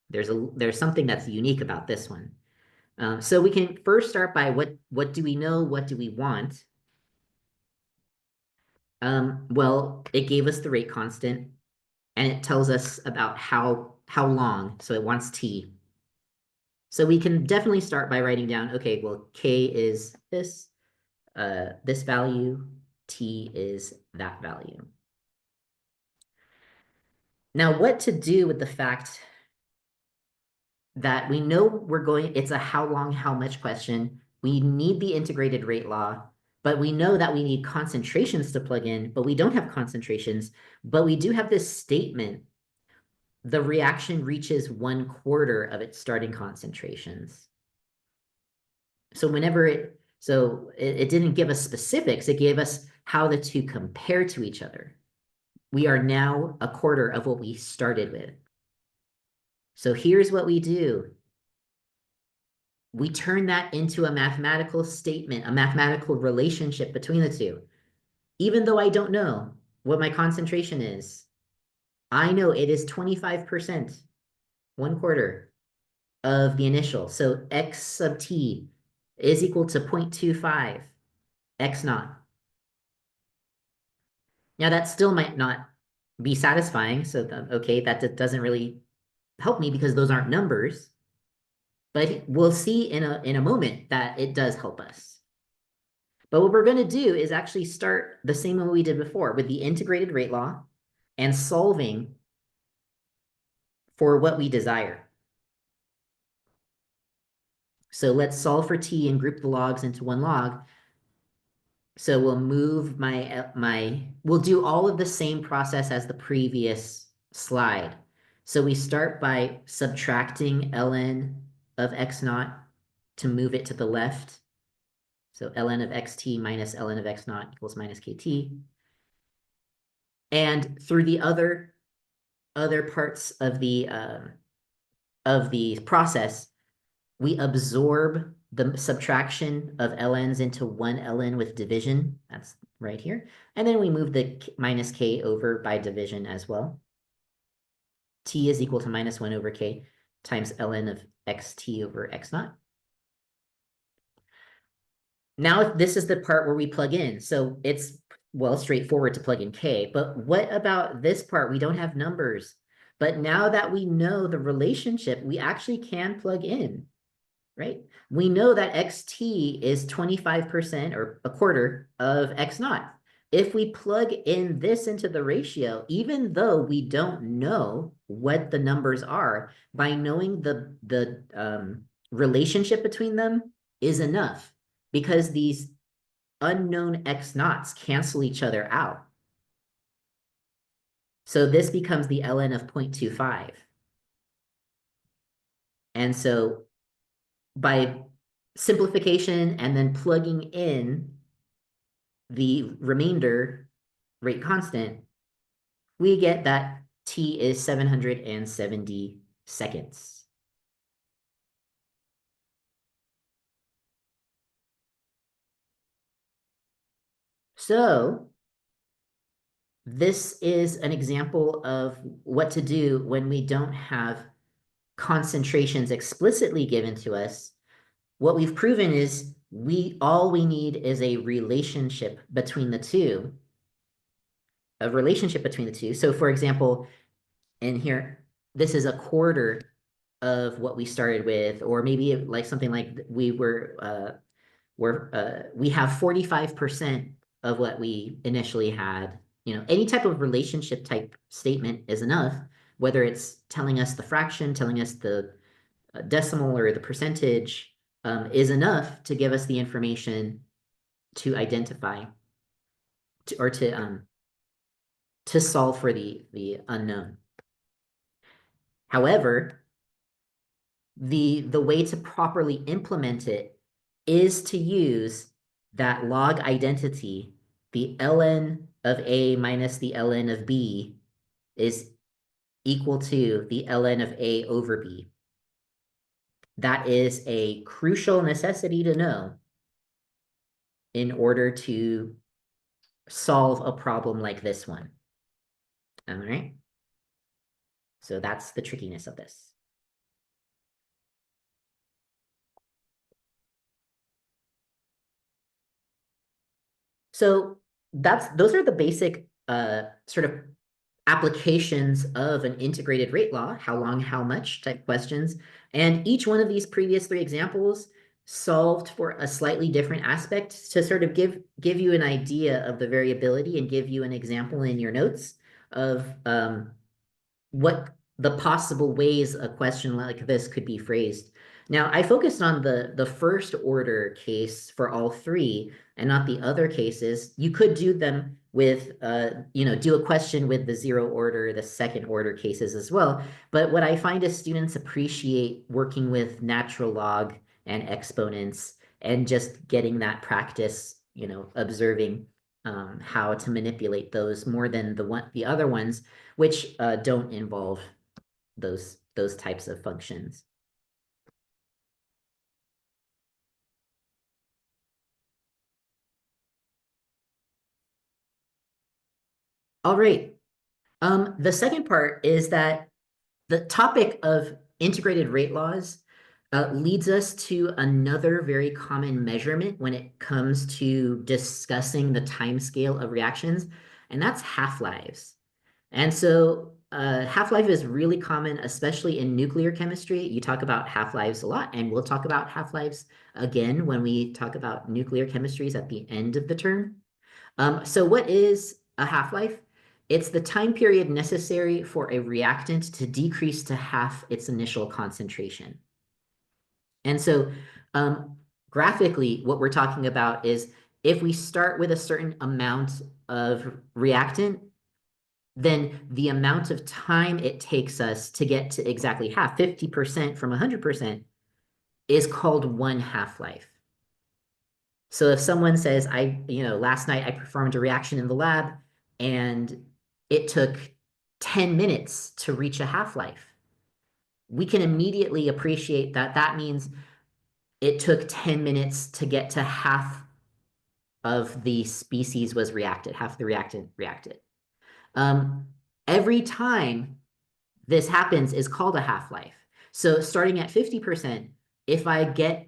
There's something that's unique about this one. So we can first start by what do we know? What do we want? Well, it gave us the rate constant, and it tells us about how long. So it wants t. So we can definitely start by writing down, okay, well, k is this value, t is that value. Now, what to do with the fact that we know it's a how long, how much question. We need the integrated rate law, but we know that we need concentrations to plug in, but we don't have concentrations, but we do have this statement. The reaction reaches 1/4 of its starting concentrations. So it didn't give us specifics, it gave us how the two compare to each other. We are now 1/4 of what we started with. So here's what we do. We turn that into a mathematical statement, a mathematical relationship between the two. Even though I don't know what my concentration is, I know it is 25%, 1/4 of the initial. So x sub t is equal to 0.25 x naught. Now that still might not be satisfying. So, okay, that doesn't really help me because those aren't numbers. But we'll see in a moment that it does help us. But what we're going to do is actually start the same way we did before with the integrated rate law and solving for what we desire. So let's solve for t and group the logs into one log. So we'll move we'll do all of the same process as the previous slide. So we start by subtracting ln of x naught to move it to the left. So ln of xt minus ln of x naught equals minus kt. And through the other parts of the process, we absorb the subtraction of ln's into one ln with division. That's right here. And then we move the minus k over by division as well. T is equal to minus 1 over k times ln of xt over x naught. Now this is the part where we plug in. So it's, well, straightforward to plug in k. But what about this part? We don't have numbers. But now that we know the relationship, we actually can plug in, right? We know that xt is 25% or 1/4 of x naught. If we plug in this into the ratio, even though we don't know what the numbers are, by knowing the relationship between them is enough, because these unknown x naughts cancel each other out. So this becomes the ln of 0.25. And so by simplification and then plugging in the remainder rate constant, we get that t is 770 seconds. So this is an example of what to do when we don't have concentrations explicitly given to us. What we've proven is all we need is a relationship between the two. So for example, in here, this is 1/4 of what we started with, or maybe like something like we have 45% of what we initially had. Any type of relationship type statement is enough, whether it's telling us the fraction, telling us the decimal or the percentage, is enough to give us the information to identify or to solve for the unknown. However, the way to properly implement it is to use that log identity, the ln of A minus the ln of B is equal to the ln of A over B. That is a crucial necessity to know in order to solve a problem like this one. All right. So that's the trickiness of this. So those are the basic sort of applications of an integrated rate law, how long, how much type questions. And each one of these previous three examples solved for a slightly different aspect to sort of give you an idea of the variability and give you an example in your notes of what the possible ways a question like this could be phrased. Now, I focused on the first order case for all three and not the other cases. You could do them with, do a question with the zero order, the second order cases as well. But what I find is students appreciate working with natural log and exponents and just getting that practice, observing how to manipulate those more than the other ones, which don't involve those types of functions. All right. The second part is that the topic of integrated rate laws leads us to another very common measurement when it comes to discussing the time scale of reactions, and that's half-lives. And so half-life is really common, especially in nuclear chemistry. You talk about half-lives a lot, and we'll talk about half-lives again when we talk about nuclear chemistries at the end of the term. So what is a half-life? It's the time period necessary for a reactant to decrease to half its initial concentration. And so graphically, what we're talking about is if we start with a certain amount of reactant, then the amount of time it takes us to get to exactly half, 50% from 100%, is called one half-life. So if someone says, last night I performed a reaction in the lab and it took 10 minutes to reach a half-life, we can immediately appreciate that that means it took 10 minutes to get to half of the species was reacted, half the reactant reacted. Every time this happens is called a half-life. So starting at 50%, if I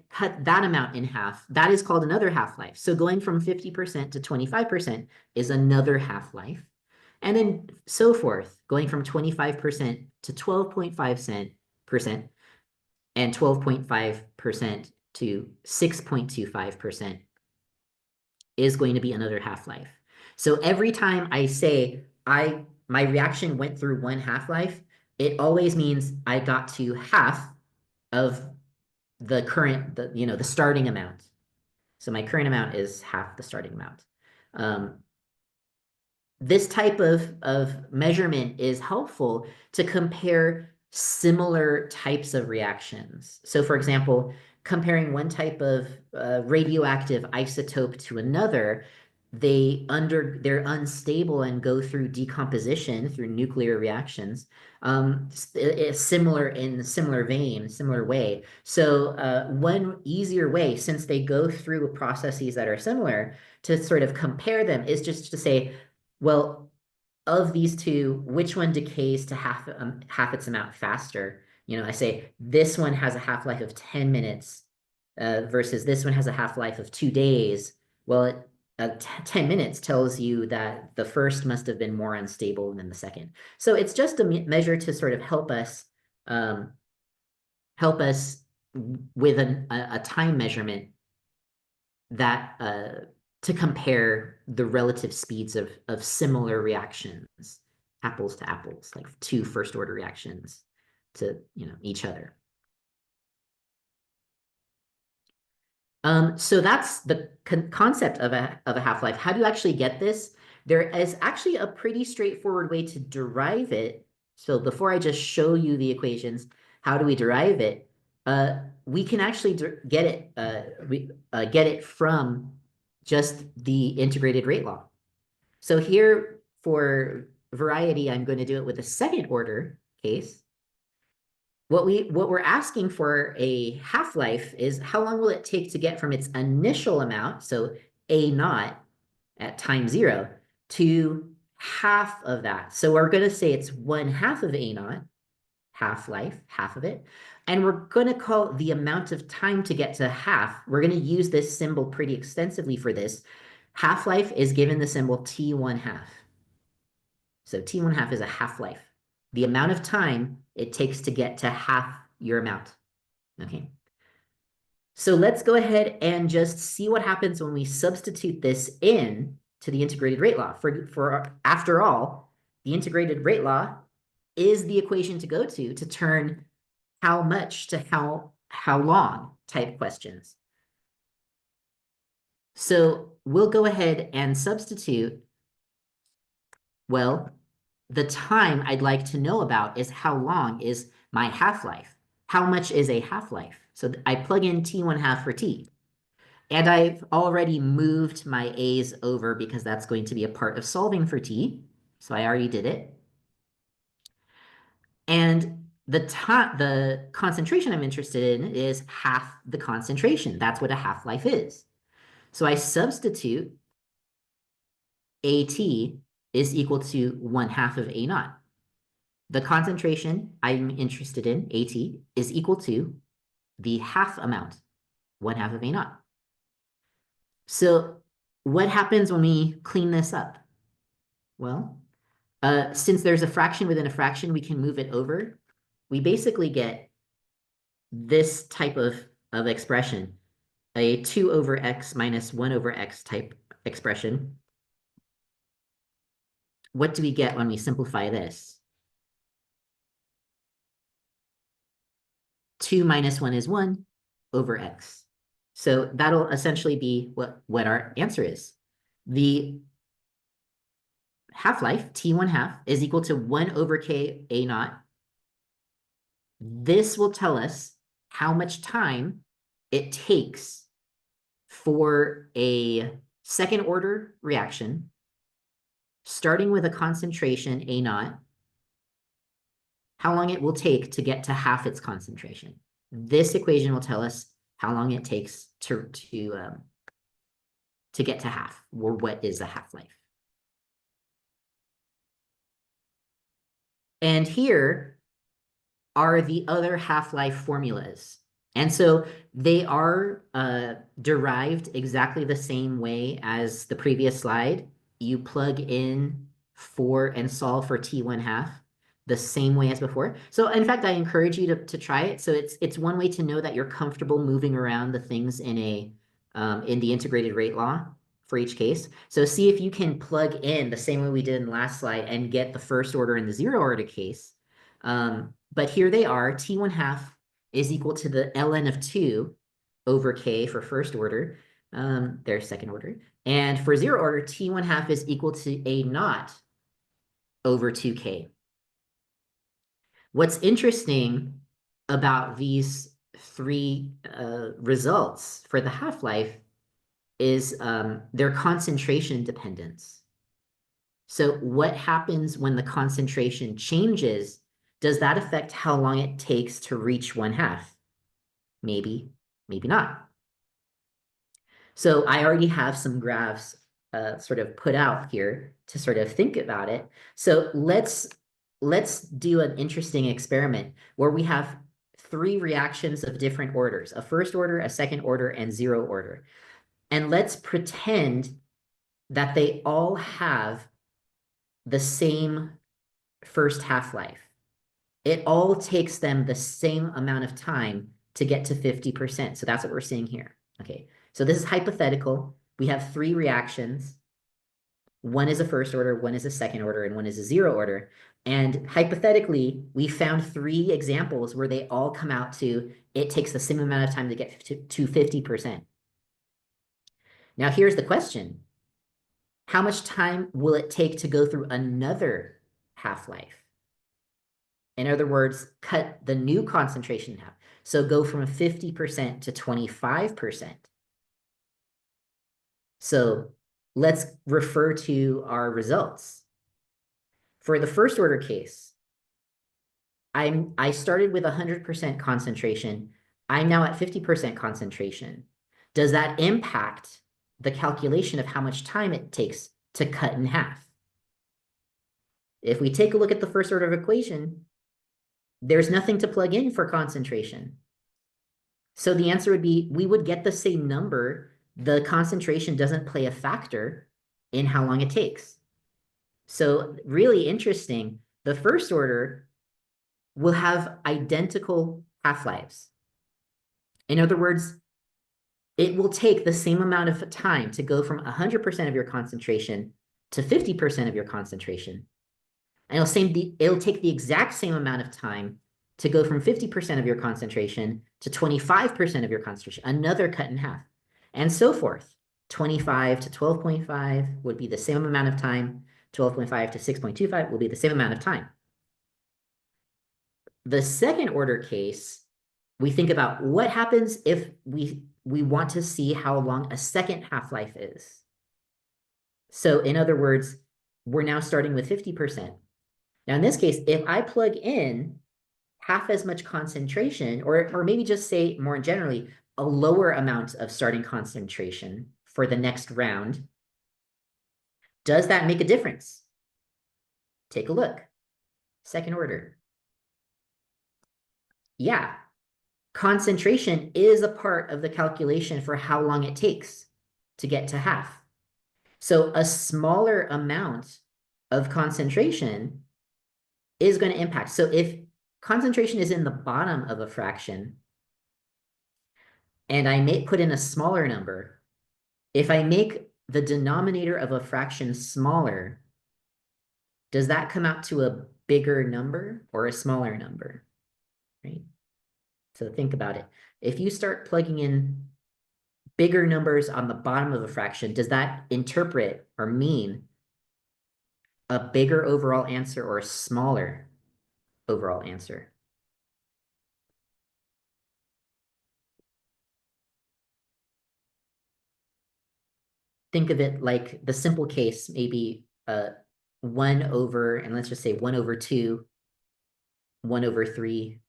cut that amount in half, that is called another half-life. So going from 50% to 25% is another half-life. And then so forth, going from 25% to 12.5% and 12.5% to 6.25% is going to be another half-life. So every time I say my reaction went through one half-life, it always means I got to half of the the starting amount. So my current amount is half the starting amount. This type of measurement is helpful to compare similar types of reactions. So for example, comparing one type of radioactive isotope to another, they're unstable and go through decomposition through nuclear reactions. It's similar in similar vein, similar way. So one easier way, since they go through processes that are similar, to sort of compare them is just to say, well, of these two, which one decays to half its amount faster? I say this one has a half-life of 10 minutes versus this one has a half-life of 2 days. Well, 10 minutes tells you that the first must have been more unstable than the second. So it's just a measure to sort of um, help us with a time measurement that to compare the relative speeds of similar reactions, apples to apples, like two first order reactions to each other. So that's the concept of a half-life. How do you actually get this? There is actually a pretty straightforward way to derive it So before I just show you the equations, how do we derive it? We can actually get it from just the integrated rate law. So here for variety, I'm going to do it with a second order case. What we're asking for a half-life is how long will it take to get from its initial amount, so A naught at time 0, to half of that. So we're going to say it's 1/2 of A naught, half-life, half of it. And we're going to call the amount of time to get to half. We're going to use this symbol pretty extensively for this. Half-life is given the symbol T1/2. So T1/2 is a half-life. The amount of time it takes to get to half your amount. Okay. So let's go ahead and just see what happens when we substitute this in to the integrated rate law. After all, the integrated rate law is the equation to go to turn how much to how long type questions. So we'll go ahead and substitute, well, the time I'd like to know about is how long is my half-life. How much is a half-life? So I plug in T1/2 for T. And I've already moved my A's over because that's going to be a part of solving for T. So I already did it. And the concentration I'm interested in is half the concentration. That's what a half-life is. So I substitute AT is equal to 1/2 of A naught. The concentration I'm interested in, AT, is equal to the half amount, 1/2 of A naught. So what happens when we clean this up? Well, since there's a fraction within a fraction, we can move it over. We basically get this type of expression, a 2 over x minus 1 over x type expression. What do we get when we simplify this? 2 minus 1 is 1 over x. So that'll essentially be what our answer is. The half-life, T1/2, is equal to 1 over k A naught. This will tell us how much time it takes for a second order reaction, starting with a concentration A naught, how long it will take to get to half its concentration. This equation will tell us how long it takes to get to half, or what is a half-life. And here are the other half-life formulas. And so they are derived exactly the same way as the previous slide. You plug in for and solve for T1/2 the same way as before. So in fact, I encourage you to try it. So it's one way to know that you're comfortable moving around the things in the integrated rate law for each case. So see if you can plug in the same way we did in the last slide and get the first order and the zero order case. But here they are, T1/2 is equal to the ln of 2 over k for first order. There's second order. And for zero order, T1/2 is equal to A naught over 2k. What's interesting about these three results for the half-life is their concentration dependence. So what happens when the concentration changes? Does that affect how long it takes to reach 1/2? Maybe, maybe not. So I already have some graphs sort of put out here to sort of think about it. So let's do an interesting experiment where we have three reactions of different orders, a first order, a second order, and zero order. And let's pretend that they all have the same first half-life. It all takes them the same amount of time to get to 50%. So that's what we're seeing here. Okay, so this is hypothetical. We have three reactions. One is a first order, one is a second order, and one is a zero order. And hypothetically, we found three examples where they all come out to, it takes the same amount of time to get to 50%. Now here's the question. How much time will it take to go through another half-life? In other words, cut the new concentration in half. So go from 50% to 25%. So let's refer to our results. For the first order case, I started with 100% concentration. I'm now at 50% concentration. Does that impact the calculation of how much time it takes to cut in half? If we take a look at the first order of equation, there's nothing to plug in for concentration. So the answer would be, we would get the same number. The concentration doesn't play a factor in how long it takes. So really interesting. The first order will have identical half-lives. In other words, it will take the same amount of time to go from 100% of your concentration to 50% of your concentration. And it'll take the exact same amount of time to go from 50% of your concentration to 25% of your concentration, another cut in half, and so forth. 25 to 12.5 would be the same amount of time. 12.5 to 6.25 will be the same amount of time. The second order case, we think about what happens if we want to see how long a second half-life is. So in other words, we're now starting with 50%. Now in this case, if I plug in half as much concentration, or maybe just say more generally, a lower amount of starting concentration for the next round, does that make a difference? Take a look. Second order. Yeah, concentration is a part of the calculation for how long it takes to get to half. So a smaller amount of concentration is going to impact. So if concentration is in the bottom of a fraction, and I may put in a smaller number, if I make the denominator of a fraction smaller, does that come out to a bigger number or a smaller number, right? So think about it. If you start plugging in bigger numbers on the bottom of a fraction, does that interpret or mean a bigger overall answer or a smaller overall answer? Think of it like the simple case, maybe 1 over, and let's just say 1 over 2, 1 over 3,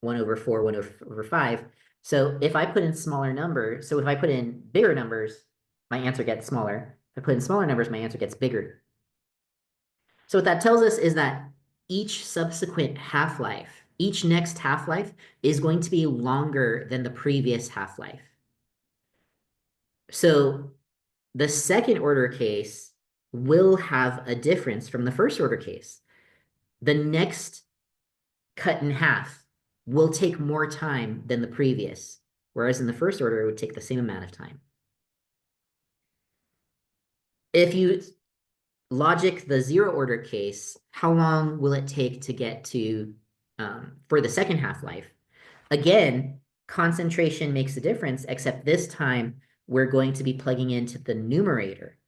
1 over 4, 1 over 5. So if I put in smaller numbers, so if I put in bigger numbers, my answer gets smaller. If I put in smaller numbers, my answer gets bigger. So what that tells us is that each subsequent half-life, each next half-life is going to be longer than the previous half-life. So the second order case will have a difference from the first order case. The next cut in half will take more time than the previous, whereas in the first order, it would take the same amount of time. If you logic the zero order case, how long will it take to get to, for the second half-life? Again, concentration makes a difference, except this time we're going to be plugging into the numerator.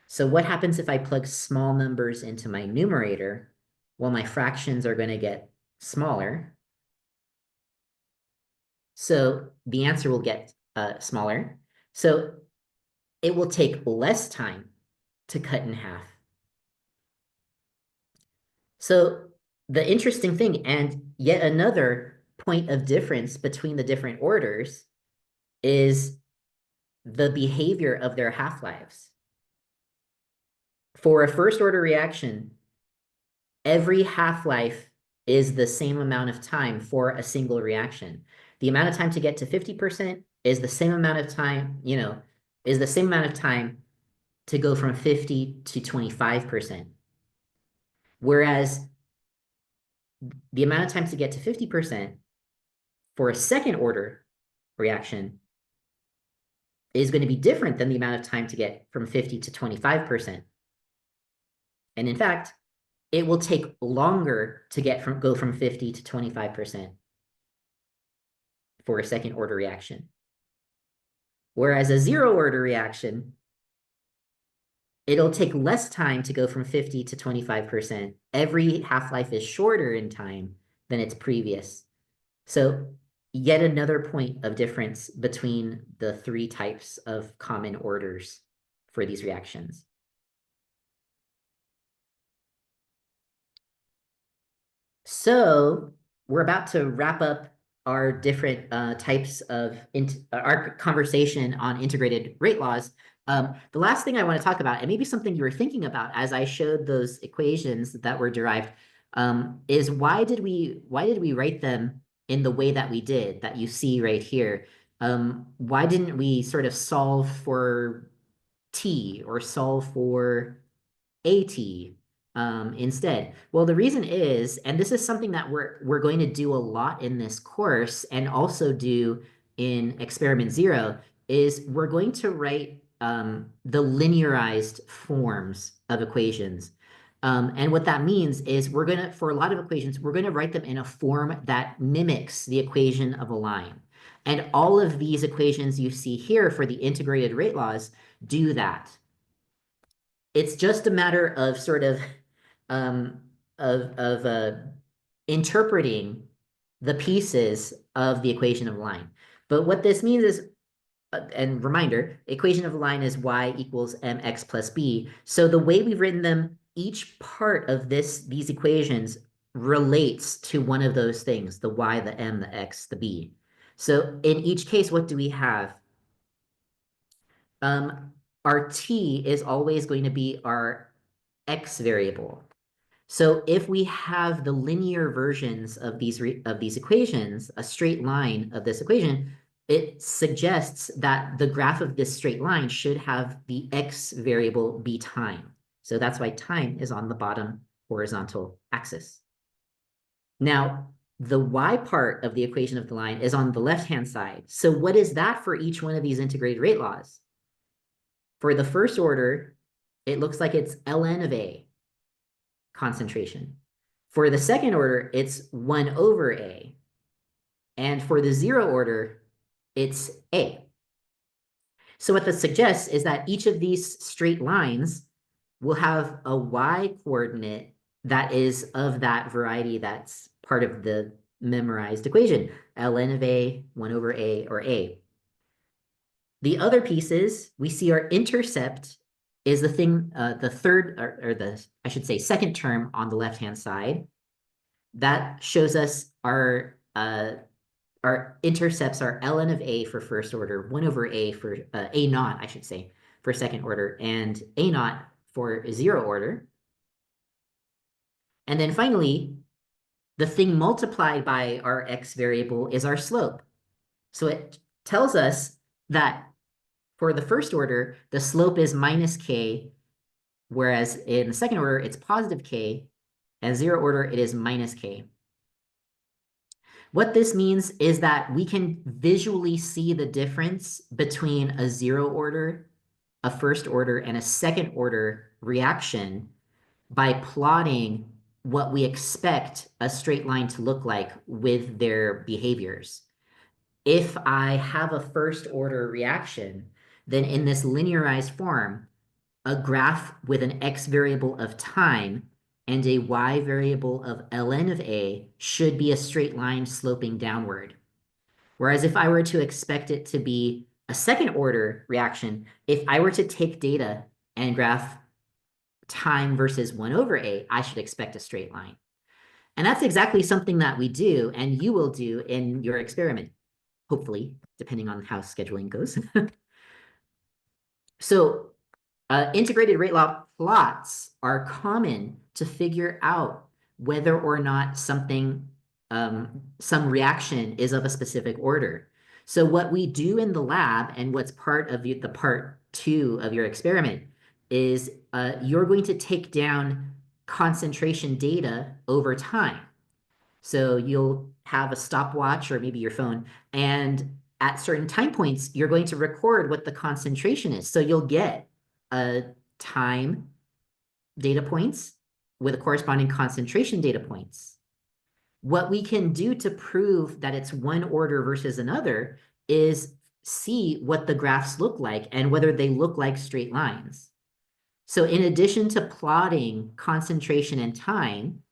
So what happens if I plug small numbers into my numerator? Well, my fractions are going to get smaller. So the answer will get smaller. So it will take less time to cut in half. So the interesting thing, and yet another point of difference between the different orders, is the behavior of their half-lives. For a first order reaction, every half-life is the same amount of time for a single reaction. The amount of time to get to 50% is the same amount of time, is the same amount of time to go from 50 to 25%. Whereas the amount of time to get to 50% for a second order reaction is going to be different than the amount of time to get from 50 to 25%. And in fact, it will take longer to go from 50 to 25% for a second order reaction. Whereas a zero order reaction it'll take less time to go from 50 to 25%. Every half-life is shorter in time than its previous. So yet another point of difference between the three types of common orders for these reactions. So we're about to wrap up our different types of our conversation on integrated rate laws. The last thing I want to talk about, and maybe something you were thinking about as I showed those equations that were derived, is why did we write them in the way that we did, that you see right here? Why didn't we sort of solve for t or solve for AT instead? Well, the reason is, and this is something that we're going to do a lot in this course and also do in experiment 0, is we're going to write the linearized forms of equations. And what that means is we're going to, for a lot of equations, we're going to write them in a form that mimics the equation of a line. And all of these equations you see here for the integrated rate laws do that. It's just a matter of sort of um, interpreting the pieces of the equation of a line. But what this means is, and reminder, equation of a line is y equals mx plus b. So the way we've written them, each part of these equations relates to one of those things, the y, the m, the x, the b. So in each case, what do we have? Our t is always going to be our x variable. So if we have the linear versions of these equations, a straight line of this equation, it suggests that the graph of this straight line should have the x variable be time. So that's why time is on the bottom horizontal axis. Now, the y part of the equation of the line is on the left-hand side. So what is that for each one of these integrated rate laws? For the first order, it looks like it's ln of a concentration. For the second order, it's 1 over a. And for the 0 order, it's a. So what this suggests is that each of these straight lines will have a y coordinate that is of that variety that's part of the memorized equation, ln of a, 1 over a, or a. The other pieces, we see our intercept is the thing, the third, or the, I should say, second term on the left-hand side. That shows us our intercepts are ln of a for first order, 1 over a for a naught, I should say, for second order, and a naught for 0 order. And then finally, the thing multiplied by our x variable is our slope. So it tells us that for the first order, the slope is minus k, whereas in the second order, it's positive k, and 0 order, it is minus k. What this means is that we can visually see the difference between a 0 order, a first order, and a second order reaction by plotting what we expect a straight line to look like with their behaviors. If I have a first order reaction, then in this linearized form, a graph with an x variable of time and a y variable of ln of a should be a straight line sloping downward. Whereas if I were to expect it to be a second order reaction, if I were to take data and graph time versus 1 over a, I should expect a straight line. And that's exactly something that we do and you will do in your experiment, hopefully, depending on how scheduling goes. So integrated rate law plots are common to figure out whether or not something, some reaction is of a specific order. So what we do in the lab and what's part of the part 2 of your experiment is you're going to take down concentration data over time. So you'll have a stopwatch or maybe your phone, and at certain time points, you're going to record what the concentration is. So you'll get a time data points with a corresponding concentration data points. What we can do to prove that it's one order versus another is see what the graphs look like and whether they look like straight lines. So in addition to plotting concentration and time,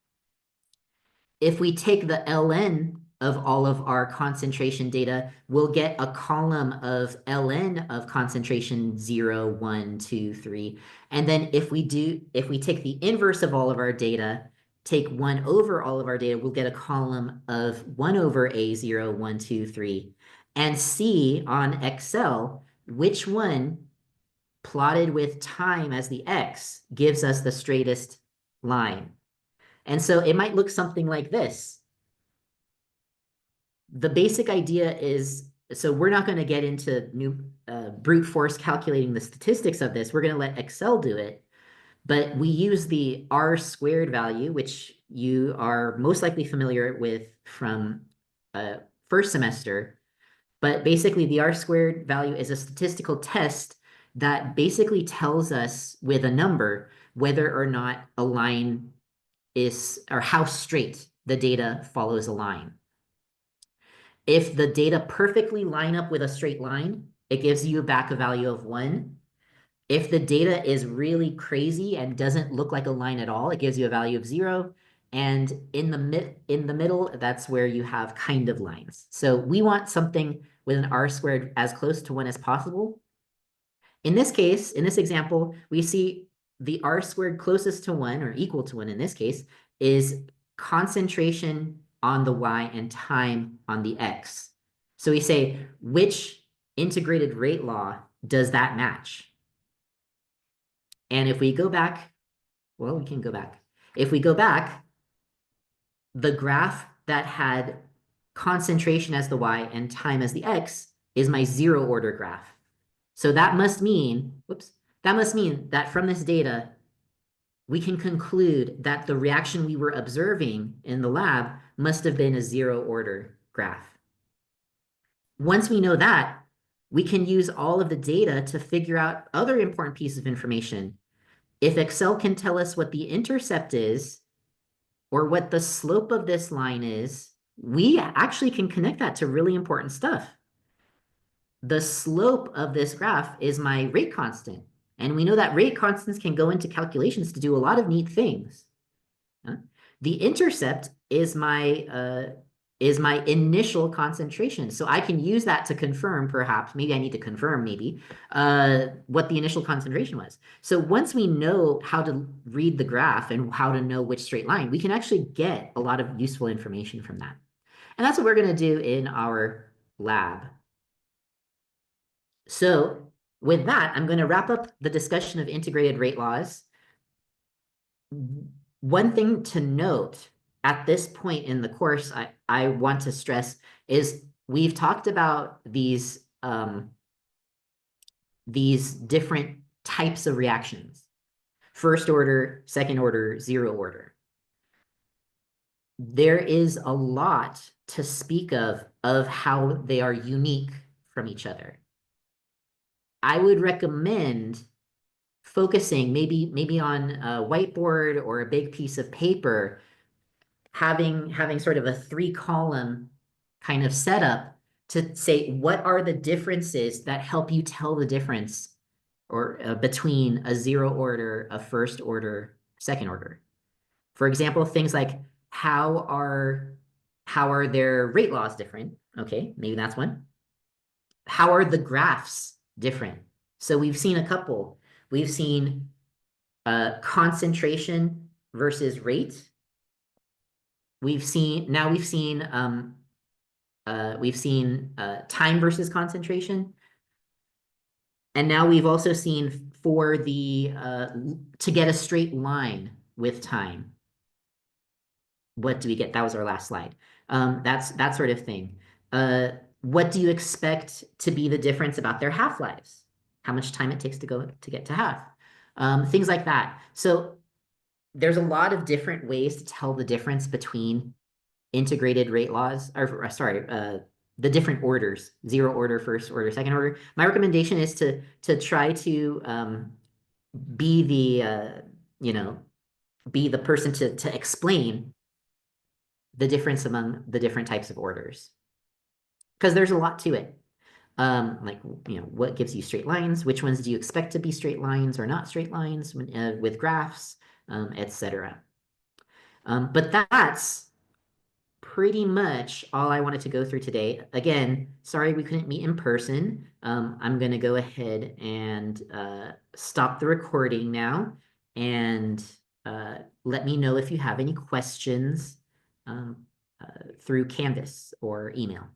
if we take the ln of all of our concentration data, we'll get a column of ln of concentration 0, 1, 2, 3. And then if we take the inverse of all of our data, take 1 over all of our data, we'll get a column of 1 over A0, 1, 2, 3, and see on Excel which one plotted with time as the x gives us the straightest line. And so it might look something like this. The basic idea is, so we're not going to get into brute force calculating the statistics of this. We're going to let Excel do it. But we use the R squared value, which you are most likely familiar with from first semester. But basically, the R squared value is a statistical test that basically tells us with a number whether or not a line is, or how straight the data follows a line. If the data perfectly line up with a straight line, it gives you back a value of 1. If the data is really crazy and doesn't look like a line at all, it gives you a value of 0. And in the middle, that's where you have kind of lines. So we want something with an R squared as close to 1 as possible. In this case, in this example, we see the R squared closest to 1, or equal to 1 in this case, is concentration on the y and time on the x. So we say, which integrated rate law does that match? And if we go back, well, we can go back. If we go back, the graph that had concentration as the y and time as the x is my 0 order graph. So that must mean, that from this data, we can conclude that the reaction we were observing in the lab must have been a 0 order graph. Once we know that, we can use all of the data to figure out other important pieces of information. If Excel can tell us what the intercept is, or what the slope of this line is, we actually can connect that to really important stuff. The slope of this graph is my rate constant. And we know that rate constants can go into calculations to do a lot of neat things. The intercept is my initial concentration. So I can use that to confirm, perhaps, maybe I need to confirm what the initial concentration was. So once we know how to read the graph and how to know which straight line, we can actually get a lot of useful information from that. And that's what we're going to do in our lab. So with that, I'm going to wrap up the discussion of integrated rate laws. One thing to note at this point in the course, I want to stress is we've talked about these different types of reactions: first order, second order, 0 order. There is a lot to speak of how they are unique from each other. I would recommend focusing maybe on a whiteboard or a big piece of paper, having sort of a 3-column kind of setup to say, what are the differences that help you tell the difference or between a 0 order, a first order, second order. For example, things like how are their rate laws different? Okay, maybe that's one. How are the graphs different? So we've seen a couple. We've seen concentration versus rate. We've seen time versus concentration. And now we've also seen for the to get a straight line with time. What do we get? That was our last slide. That's that sort of thing. What do you expect to be the difference about their half-lives? How much time it takes to get to half? Things like that. So there's a lot of different ways to tell the difference between integrated rate laws, or sorry, the different orders: 0 order, first order, second order. My recommendation is to try to be the person to explain the difference among the different types of orders, because there's a lot to it. like, what gives you straight lines? Which ones do you expect to be straight lines or not straight lines with graphs, etc. But that's pretty much all I wanted to go through today. Again, sorry we couldn't meet in person. I'm going to go ahead and stop the recording now and let me know if you have any questions um, through Canvas or email.